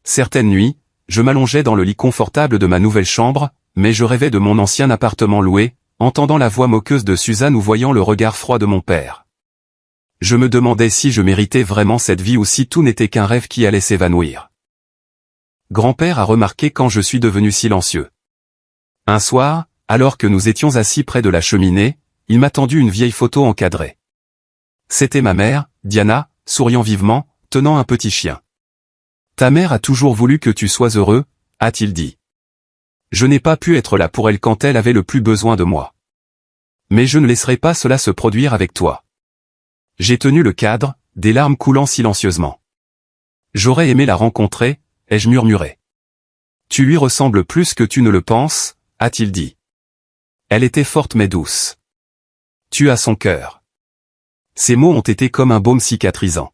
Certaines nuits, je m'allongeais dans le lit confortable de ma nouvelle chambre, mais je rêvais de mon ancien appartement loué, entendant la voix moqueuse de Suzanne ou voyant le regard froid de mon père. Je me demandais si je méritais vraiment cette vie ou si tout n'était qu'un rêve qui allait s'évanouir. Grand-père a remarqué quand je suis devenu silencieux. Un soir, alors que nous étions assis près de la cheminée, il m'a tendu une vieille photo encadrée. C'était ma mère, Diana, souriant vivement, tenant un petit chien. « Ta mère a toujours voulu que tu sois heureux », a-t-il dit. Je n'ai pas pu être là pour elle quand elle avait le plus besoin de moi. Mais je ne laisserai pas cela se produire avec toi. J'ai tenu le cadre, des larmes coulant silencieusement. J'aurais aimé la rencontrer, ai-je murmuré. Tu lui ressembles plus que tu ne le penses, a-t-il dit. Elle était forte mais douce. Tu as son cœur. Ces mots ont été comme un baume cicatrisant.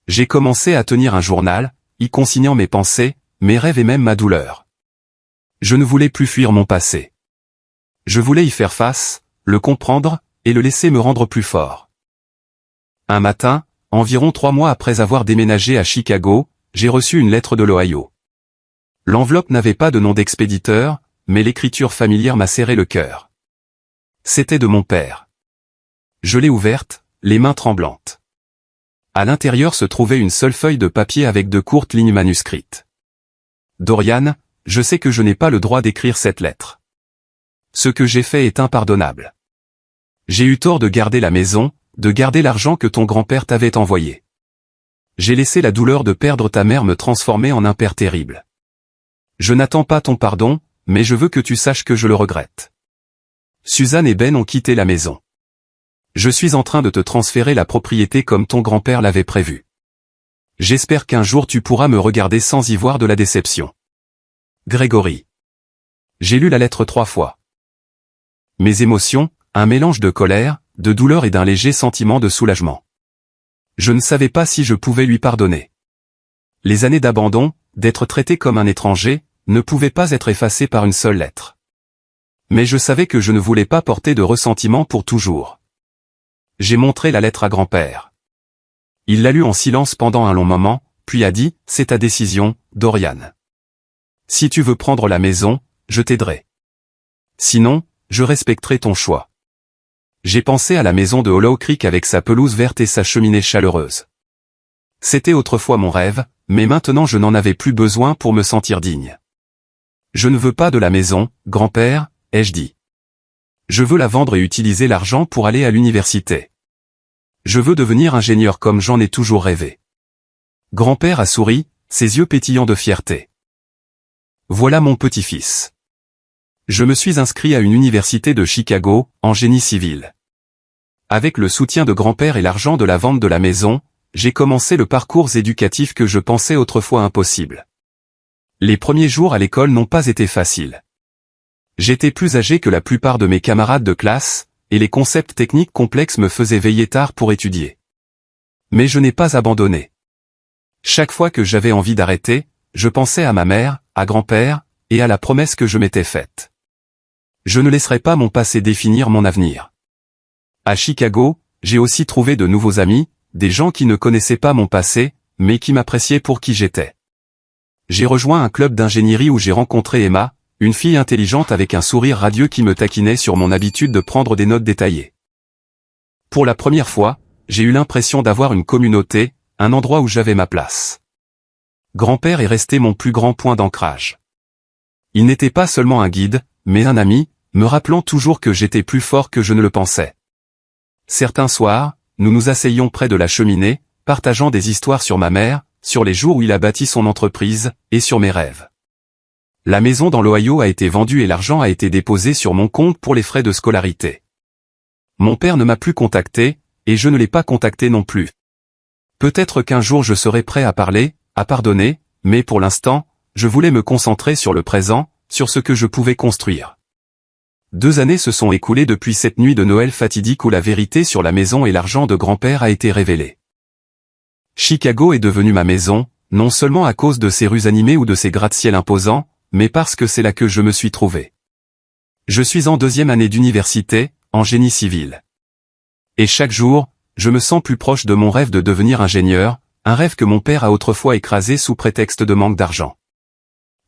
J'ai commencé à tenir un journal, y consignant mes pensées, mes rêves et même ma douleur. Je ne voulais plus fuir mon passé. Je voulais y faire face, le comprendre, et le laisser me rendre plus fort. Un matin, environ 3 mois après avoir déménagé à Chicago, j'ai reçu une lettre de l'Ohio. L'enveloppe n'avait pas de nom d'expéditeur, mais l'écriture familière m'a serré le cœur. C'était de mon père. Je l'ai ouverte, les mains tremblantes. À l'intérieur se trouvait une seule feuille de papier avec 2 courtes lignes manuscrites. Dorian, je sais que je n'ai pas le droit d'écrire cette lettre. Ce que j'ai fait est impardonnable. J'ai eu tort de garder la maison, de garder l'argent que ton grand-père t'avait envoyé. J'ai laissé la douleur de perdre ta mère me transformer en un père terrible. Je n'attends pas ton pardon, mais je veux que tu saches que je le regrette. Suzanne et Ben ont quitté la maison. Je suis en train de te transférer la propriété comme ton grand-père l'avait prévu. J'espère qu'un jour tu pourras me regarder sans y voir de la déception. Grégory. J'ai lu la lettre 3 fois. Mes émotions, un mélange de colère, de douleur et d'un léger sentiment de soulagement. Je ne savais pas si je pouvais lui pardonner. Les années d'abandon, d'être traité comme un étranger, ne pouvaient pas être effacées par une seule lettre. Mais je savais que je ne voulais pas porter de ressentiment pour toujours. J'ai montré la lettre à grand-père. Il l'a lue en silence pendant un long moment, puis a dit, « C'est ta décision, Dorian. Si tu veux prendre la maison, je t'aiderai. Sinon, je respecterai ton choix. » J'ai pensé à la maison de Hollow Creek avec sa pelouse verte et sa cheminée chaleureuse. C'était autrefois mon rêve, mais maintenant je n'en avais plus besoin pour me sentir digne. Je ne veux pas de la maison, grand-père, ai-je dit. Je veux la vendre et utiliser l'argent pour aller à l'université. Je veux devenir ingénieur comme j'en ai toujours rêvé. Grand-père a souri, ses yeux pétillants de fierté. Voilà mon petit-fils. Je me suis inscrit à une université de Chicago, en génie civil. Avec le soutien de grand-père et l'argent de la vente de la maison, j'ai commencé le parcours éducatif que je pensais autrefois impossible. Les premiers jours à l'école n'ont pas été faciles. J'étais plus âgé que la plupart de mes camarades de classe, et les concepts techniques complexes me faisaient veiller tard pour étudier. Mais je n'ai pas abandonné. Chaque fois que j'avais envie d'arrêter, je pensais à ma mère, à grand-père, et à la promesse que je m'étais faite. Je ne laisserai pas mon passé définir mon avenir. À Chicago, j'ai aussi trouvé de nouveaux amis, des gens qui ne connaissaient pas mon passé, mais qui m'appréciaient pour qui j'étais. J'ai rejoint un club d'ingénierie où j'ai rencontré Emma, une fille intelligente avec un sourire radieux qui me taquinait sur mon habitude de prendre des notes détaillées. Pour la première fois, j'ai eu l'impression d'avoir une communauté, un endroit où j'avais ma place. Grand-père est resté mon plus grand point d'ancrage. Il n'était pas seulement un guide, mais un ami, me rappelant toujours que j'étais plus fort que je ne le pensais. Certains soirs, nous nous asseyions près de la cheminée, partageant des histoires sur ma mère, sur les jours où il a bâti son entreprise, et sur mes rêves. La maison dans l'Ohio a été vendue et l'argent a été déposé sur mon compte pour les frais de scolarité. Mon père ne m'a plus contacté, et je ne l'ai pas contacté non plus. Peut-être qu'un jour je serai prêt à parler, à pardonner, mais pour l'instant, je voulais me concentrer sur le présent, sur ce que je pouvais construire. 2 années se sont écoulées depuis cette nuit de Noël fatidique où la vérité sur la maison et l'argent de grand-père a été révélée. Chicago est devenue ma maison, non seulement à cause de ses rues animées ou de ses gratte-ciel imposants, mais parce que c'est là que je me suis trouvé. Je suis en 2e année d'université, en génie civil. Et chaque jour, je me sens plus proche de mon rêve de devenir ingénieur, un rêve que mon père a autrefois écrasé sous prétexte de manque d'argent.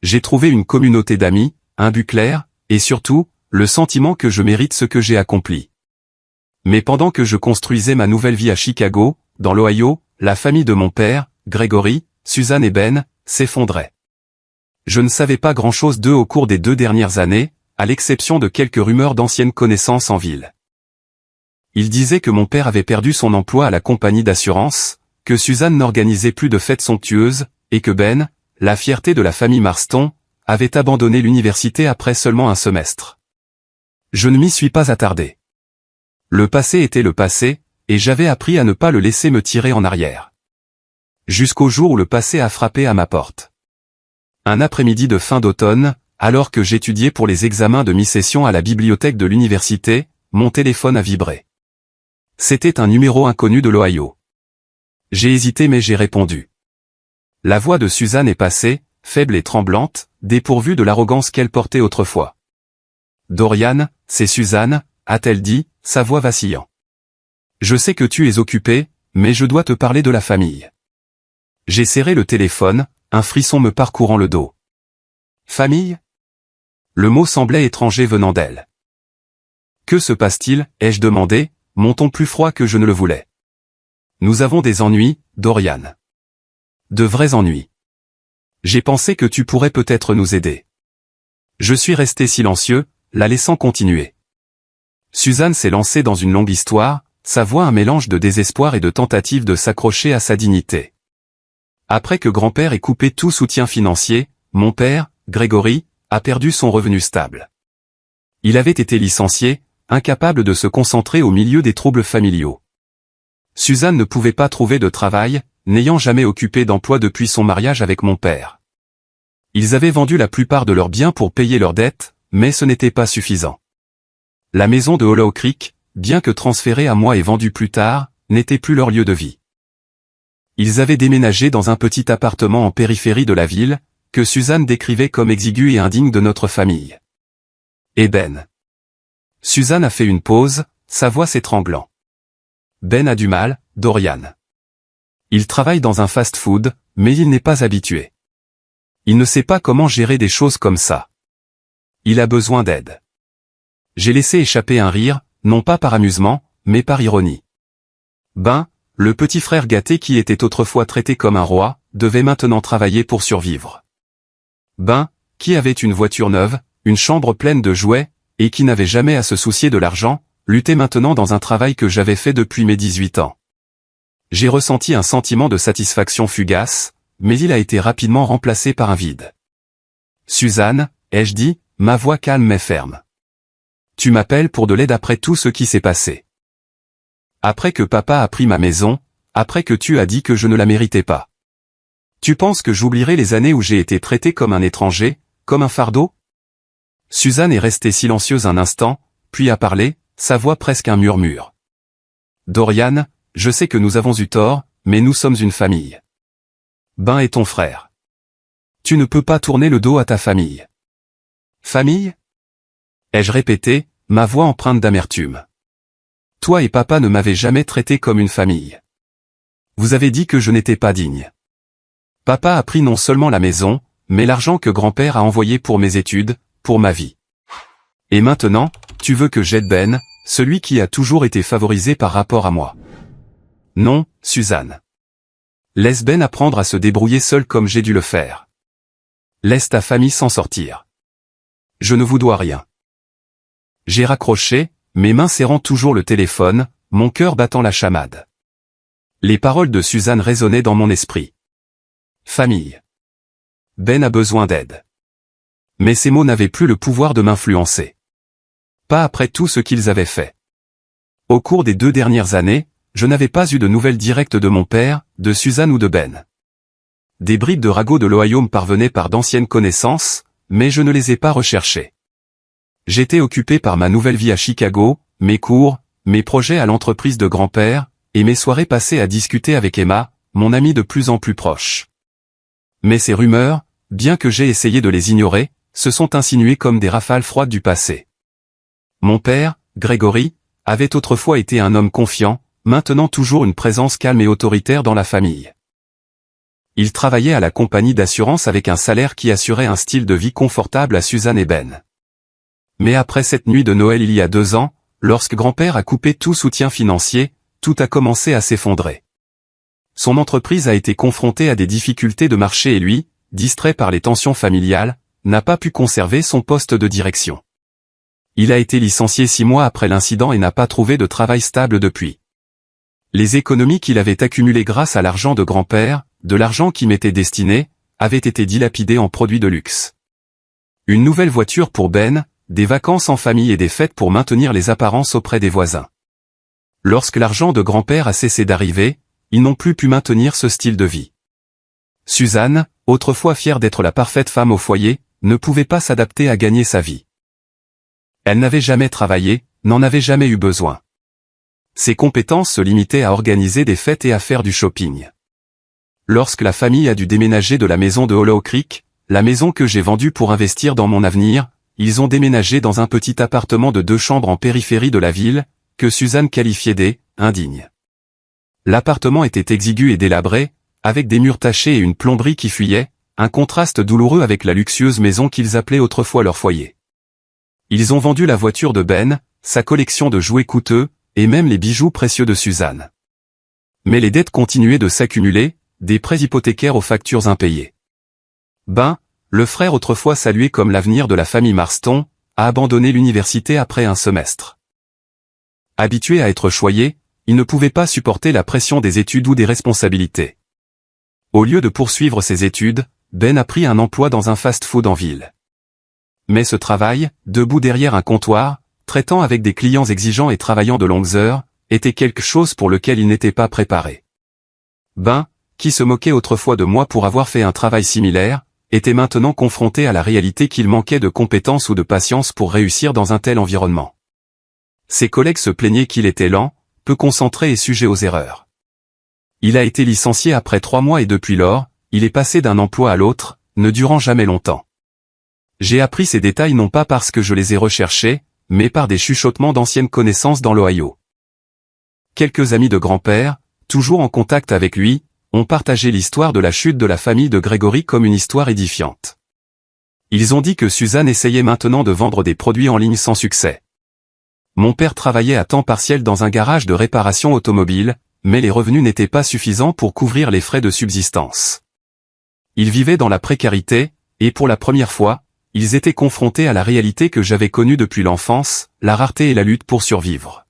J'ai trouvé une communauté d'amis, un but clair, et surtout, le sentiment que je mérite ce que j'ai accompli. Mais pendant que je construisais ma nouvelle vie à Chicago, dans l'Ohio, la famille de mon père, Gregory, Suzanne et Ben, s'effondrait. Je ne savais pas grand-chose d'eux au cours des 2 dernières années, à l'exception de quelques rumeurs d'anciennes connaissances en ville. Ils disaient que mon père avait perdu son emploi à la compagnie d'assurance, que Suzanne n'organisait plus de fêtes somptueuses, et que Ben, la fierté de la famille Marston, avait abandonné l'université après seulement un semestre. Je ne m'y suis pas attardé. Le passé était le passé, et j'avais appris à ne pas le laisser me tirer en arrière. Jusqu'au jour où le passé a frappé à ma porte. Un après-midi de fin d'automne, alors que j'étudiais pour les examens de mi-session à la bibliothèque de l'université, mon téléphone a vibré. C'était un numéro inconnu de l'Ohio. J'ai hésité mais j'ai répondu. La voix de Suzanne est passée, faible et tremblante, dépourvue de l'arrogance qu'elle portait autrefois. « Dorian, c'est Suzanne », a-t-elle dit, sa voix vacillant. « Je sais que tu es occupé, mais je dois te parler de la famille. » J'ai serré le téléphone, un frisson me parcourant le dos. « Famille ?» Le mot semblait étranger venant d'elle. « Que se passe-t-il » ai-je demandé, mon ton plus froid que je ne le voulais. « Nous avons des ennuis, Dorian. De vrais ennuis. J'ai pensé que tu pourrais peut-être nous aider. » Je suis resté silencieux, la laissant continuer. Suzanne s'est lancée dans une longue histoire, sa voix un mélange de désespoir et de tentative de s'accrocher à sa dignité. Après que grand-père ait coupé tout soutien financier, mon père, Gregory, a perdu son revenu stable. Il avait été licencié, incapable de se concentrer au milieu des troubles familiaux. Suzanne ne pouvait pas trouver de travail, n'ayant jamais occupé d'emploi depuis son mariage avec mon père. Ils avaient vendu la plupart de leurs biens pour payer leurs dettes, mais ce n'était pas suffisant. La maison de Hollow Creek, bien que transférée à moi et vendue plus tard, n'était plus leur lieu de vie. Ils avaient déménagé dans un petit appartement en périphérie de la ville, que Suzanne décrivait comme exigu et indigne de notre famille. Et Ben. Suzanne a fait une pause, sa voix s'étranglant. Ben a du mal, Dorian. Il travaille dans un fast-food, mais il n'est pas habitué. Il ne sait pas comment gérer des choses comme ça. Il a besoin d'aide. J'ai laissé échapper un rire, non pas par amusement, mais par ironie. Ben, le petit frère gâté qui était autrefois traité comme un roi, devait maintenant travailler pour survivre. Ben, qui avait une voiture neuve, une chambre pleine de jouets, et qui n'avait jamais à se soucier de l'argent, luttait maintenant dans un travail que j'avais fait depuis mes 18 ans. J'ai ressenti un sentiment de satisfaction fugace, mais il a été rapidement remplacé par un vide. « Suzanne » ai-je dit, ma voix calme mais ferme. « Tu m'appelles pour de l'aide après tout ce qui s'est passé. Après que papa a pris ma maison, après que tu as dit que je ne la méritais pas. Tu penses que j'oublierai les années où j'ai été traité comme un étranger, comme un fardeau ?» Suzanne est restée silencieuse un instant, puis a parlé, sa voix presque un murmure. « Dorian, je sais que nous avons eu tort, mais nous sommes une famille. Ben est ton frère. Tu ne peux pas tourner le dos à ta famille. » « Famille » ai-je répété, ma voix empreinte d'amertume. « Toi et papa ne m'avez jamais traité comme une famille. Vous avez dit que je n'étais pas digne. Papa a pris non seulement la maison, mais l'argent que grand-père a envoyé pour mes études, pour ma vie. Et maintenant, tu veux que j'aide Ben, celui qui a toujours été favorisé par rapport à moi. Non, Suzanne. Laisse Ben apprendre à se débrouiller seul comme j'ai dû le faire. Laisse ta famille s'en sortir. Je ne vous dois rien. J'ai raccroché, mes mains serrant toujours le téléphone, mon cœur battant la chamade. Les paroles de Suzanne résonnaient dans mon esprit. Famille. Ben a besoin d'aide. Mais ces mots n'avaient plus le pouvoir de m'influencer. Pas après tout ce qu'ils avaient fait. Au cours des 2 dernières années, je n'avais pas eu de nouvelles directes de mon père, de Suzanne ou de Ben. Des bribes de ragots de l'Ohio me parvenaient par d'anciennes connaissances, mais je ne les ai pas recherchées. J'étais occupé par ma nouvelle vie à Chicago, mes cours, mes projets à l'entreprise de grand-père, et mes soirées passées à discuter avec Emma, mon amie de plus en plus proche. Mais ces rumeurs, bien que j'ai essayé de les ignorer, se sont insinuées comme des rafales froides du passé. Mon père, Grégory, avait autrefois été un homme confiant, maintenant toujours une présence calme et autoritaire dans la famille. Il travaillait à la compagnie d'assurance avec un salaire qui assurait un style de vie confortable à Suzanne et Ben. Mais après cette nuit de Noël il y a 2 ans, lorsque grand-père a coupé tout soutien financier, tout a commencé à s'effondrer. Son entreprise a été confrontée à des difficultés de marché et lui, distrait par les tensions familiales, n'a pas pu conserver son poste de direction. Il a été licencié 6 mois après l'incident et n'a pas trouvé de travail stable depuis. Les économies qu'il avait accumulées grâce à l'argent de grand-père, de l'argent qui m'était destiné, avaient été dilapidées en produits de luxe. Une nouvelle voiture pour Ben, des vacances en famille et des fêtes pour maintenir les apparences auprès des voisins. Lorsque l'argent de grand-père a cessé d'arriver, ils n'ont plus pu maintenir ce style de vie. Suzanne, autrefois fière d'être la parfaite femme au foyer, ne pouvait pas s'adapter à gagner sa vie. Elle n'avait jamais travaillé, n'en avait jamais eu besoin. Ses compétences se limitaient à organiser des fêtes et à faire du shopping. Lorsque la famille a dû déménager de la maison de Hollow Creek, la maison que j'ai vendue pour investir dans mon avenir, ils ont déménagé dans un petit appartement de 2 chambres en périphérie de la ville, que Suzanne qualifiait d'« indigne ». L'appartement était exigu et délabré, avec des murs tachés et une plomberie qui fuyait, un contraste douloureux avec la luxueuse maison qu'ils appelaient autrefois leur foyer. Ils ont vendu la voiture de Ben, sa collection de jouets coûteux, et même les bijoux précieux de Suzanne. Mais les dettes continuaient de s'accumuler, des prêts hypothécaires aux factures impayées. Ben, le frère autrefois salué comme l'avenir de la famille Marston, a abandonné l'université après un semestre. Habitué à être choyé, il ne pouvait pas supporter la pression des études ou des responsabilités. Au lieu de poursuivre ses études, Ben a pris un emploi dans un fast-food en ville. Mais ce travail, debout derrière un comptoir, traitant avec des clients exigeants et travaillant de longues heures, était quelque chose pour lequel il n'était pas préparé. Ben, qui se moquait autrefois de moi pour avoir fait un travail similaire, était maintenant confronté à la réalité qu'il manquait de compétences ou de patience pour réussir dans un tel environnement. Ses collègues se plaignaient qu'il était lent, peu concentré et sujet aux erreurs. Il a été licencié après 3 mois et depuis lors, il est passé d'un emploi à l'autre, ne durant jamais longtemps. J'ai appris ces détails non pas parce que je les ai recherchés, mais par des chuchotements d'anciennes connaissances dans l'Ohio. Quelques amis de grand-père, toujours en contact avec lui, ont partagé l'histoire de la chute de la famille de Grégory comme une histoire édifiante. Ils ont dit que Suzanne essayait maintenant de vendre des produits en ligne sans succès. Mon père travaillait à temps partiel dans un garage de réparation automobile, mais les revenus n'étaient pas suffisants pour couvrir les frais de subsistance. Ils vivaient dans la précarité, et pour la première fois, ils étaient confrontés à la réalité que j'avais connue depuis l'enfance, la rareté et la lutte pour survivre.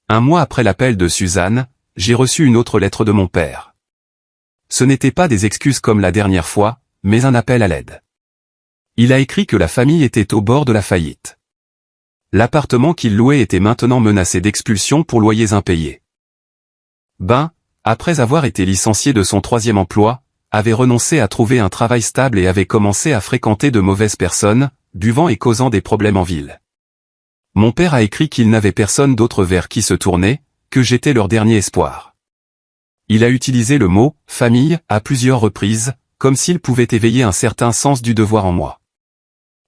1 mois après l'appel de Suzanne, j'ai reçu une autre lettre de mon père. Ce n'était pas des excuses comme la dernière fois, mais un appel à l'aide. Il a écrit que la famille était au bord de la faillite. L'appartement qu'il louait était maintenant menacé d'expulsion pour loyers impayés. Ben, après avoir été licencié de son 3e emploi, avait renoncé à trouver un travail stable et avait commencé à fréquenter de mauvaises personnes, buvant et causant des problèmes en ville. Mon père a écrit qu'il n'avait personne d'autre vers qui se tourner, que j'étais leur dernier espoir. Il a utilisé le mot « famille » à plusieurs reprises, comme s'il pouvait éveiller un certain sens du devoir en moi.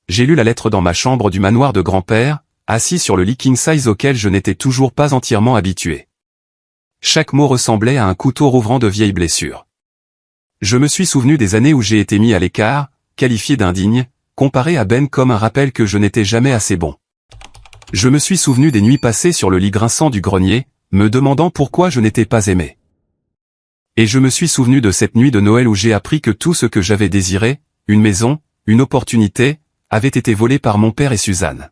J'ai lu la lettre dans ma chambre du manoir de grand-père, assis sur le king size auquel je n'étais toujours pas entièrement habitué. Chaque mot ressemblait à un couteau rouvrant de vieilles blessures. Je me suis souvenu des années où j'ai été mis à l'écart, qualifié d'indigne, comparé à Ben comme un rappel que je n'étais jamais assez bon. Je me suis souvenu des nuits passées sur le lit grinçant du grenier, me demandant pourquoi je n'étais pas aimé. Et je me suis souvenu de cette nuit de Noël où j'ai appris que tout ce que j'avais désiré, une maison, une opportunité, avait été volé par mon père et Suzanne.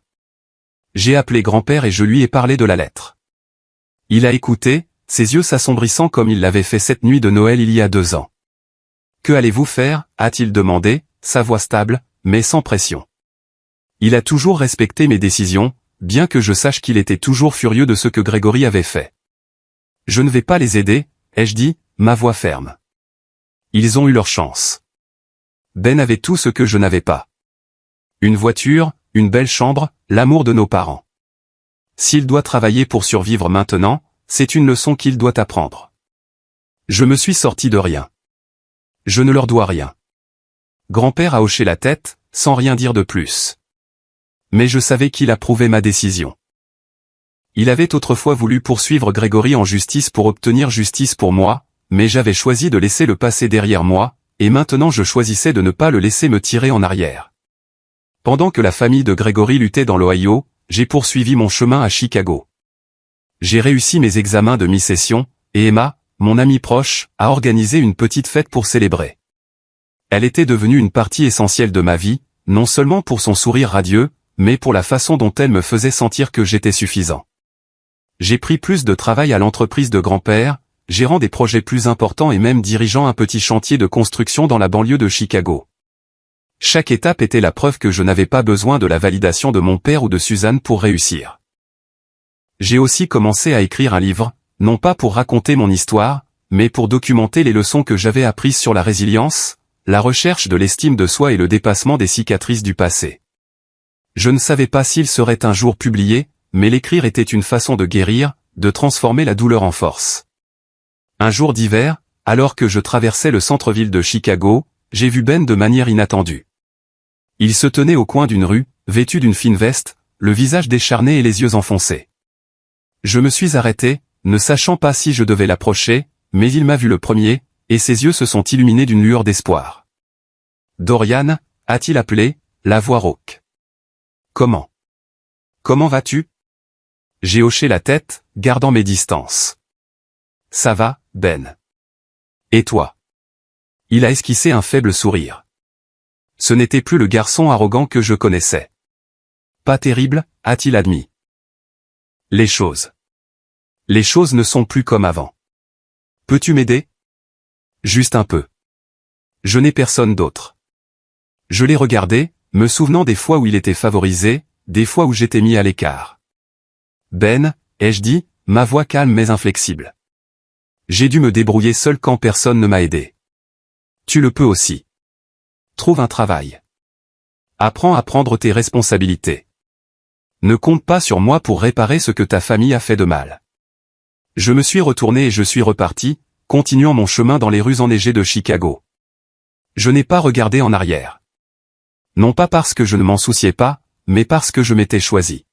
J'ai appelé grand-père et je lui ai parlé de la lettre. Il a écouté, ses yeux s'assombrissant comme il l'avait fait cette nuit de Noël il y a 2 ans. « Que allez-vous faire » a-t-il demandé, sa voix stable, mais sans pression. Il a toujours respecté mes décisions, bien que je sache qu'il était toujours furieux de ce que Grégory avait fait. « Je ne vais pas les aider, ai-je dit, ma voix ferme. Ils ont eu leur chance. Ben avait tout ce que je n'avais pas. Une voiture, une belle chambre, l'amour de nos parents. S'il doit travailler pour survivre maintenant, c'est une leçon qu'il doit apprendre. Je me suis sorti de rien. Je ne leur dois rien. Grand-père a hoché la tête, sans rien dire de plus. Mais je savais qu'il approuvait ma décision. Il avait autrefois voulu poursuivre Grégory en justice pour obtenir justice pour moi, mais j'avais choisi de laisser le passé derrière moi, et maintenant je choisissais de ne pas le laisser me tirer en arrière. Pendant que la famille de Grégory luttait dans l'Ohio, j'ai poursuivi mon chemin à Chicago. J'ai réussi mes examens de mi-session, et Emma, mon amie proche, a organisé une petite fête pour célébrer. Elle était devenue une partie essentielle de ma vie, non seulement pour son sourire radieux, mais pour la façon dont elle me faisait sentir que j'étais suffisant. J'ai pris plus de travail à l'entreprise de grand-père, gérant des projets plus importants et même dirigeant un petit chantier de construction dans la banlieue de Chicago. Chaque étape était la preuve que je n'avais pas besoin de la validation de mon père ou de Suzanne pour réussir. J'ai aussi commencé à écrire un livre, non pas pour raconter mon histoire, mais pour documenter les leçons que j'avais apprises sur la résilience, la recherche de l'estime de soi et le dépassement des cicatrices du passé. Je ne savais pas s'il serait un jour publié, mais l'écrire était une façon de guérir, de transformer la douleur en force. Un jour d'hiver, alors que je traversais le centre-ville de Chicago, j'ai vu Ben de manière inattendue. Il se tenait au coin d'une rue, vêtu d'une fine veste, le visage décharné et les yeux enfoncés. Je me suis arrêté, ne sachant pas si je devais l'approcher, mais il m'a vu le premier, et ses yeux se sont illuminés d'une lueur d'espoir. « Dorian » a-t-il appelé, la voix rauque. « Comment vas-tu » J'ai hoché la tête, gardant mes distances. « Ça va, Ben. Et toi » Il a esquissé un faible sourire. Ce n'était plus le garçon arrogant que je connaissais. « Pas terrible » a-t-il admis. « Les choses ne sont plus comme avant. Peux-tu m'aider ? Juste un peu. Je n'ai personne d'autre. » Je l'ai regardé, me souvenant des fois où il était favorisé, des fois où j'étais mis à l'écart. « Ben » ai-je dit, ma voix calme mais inflexible. J'ai dû me débrouiller seul quand personne ne m'a aidé. Tu le peux aussi. Trouve un travail. Apprends à prendre tes responsabilités. Ne compte pas sur moi pour réparer ce que ta famille a fait de mal. Je me suis retourné et je suis reparti, continuant mon chemin dans les rues enneigées de Chicago. Je n'ai pas regardé en arrière. Non pas parce que je ne m'en souciais pas, mais parce que je m'étais choisi.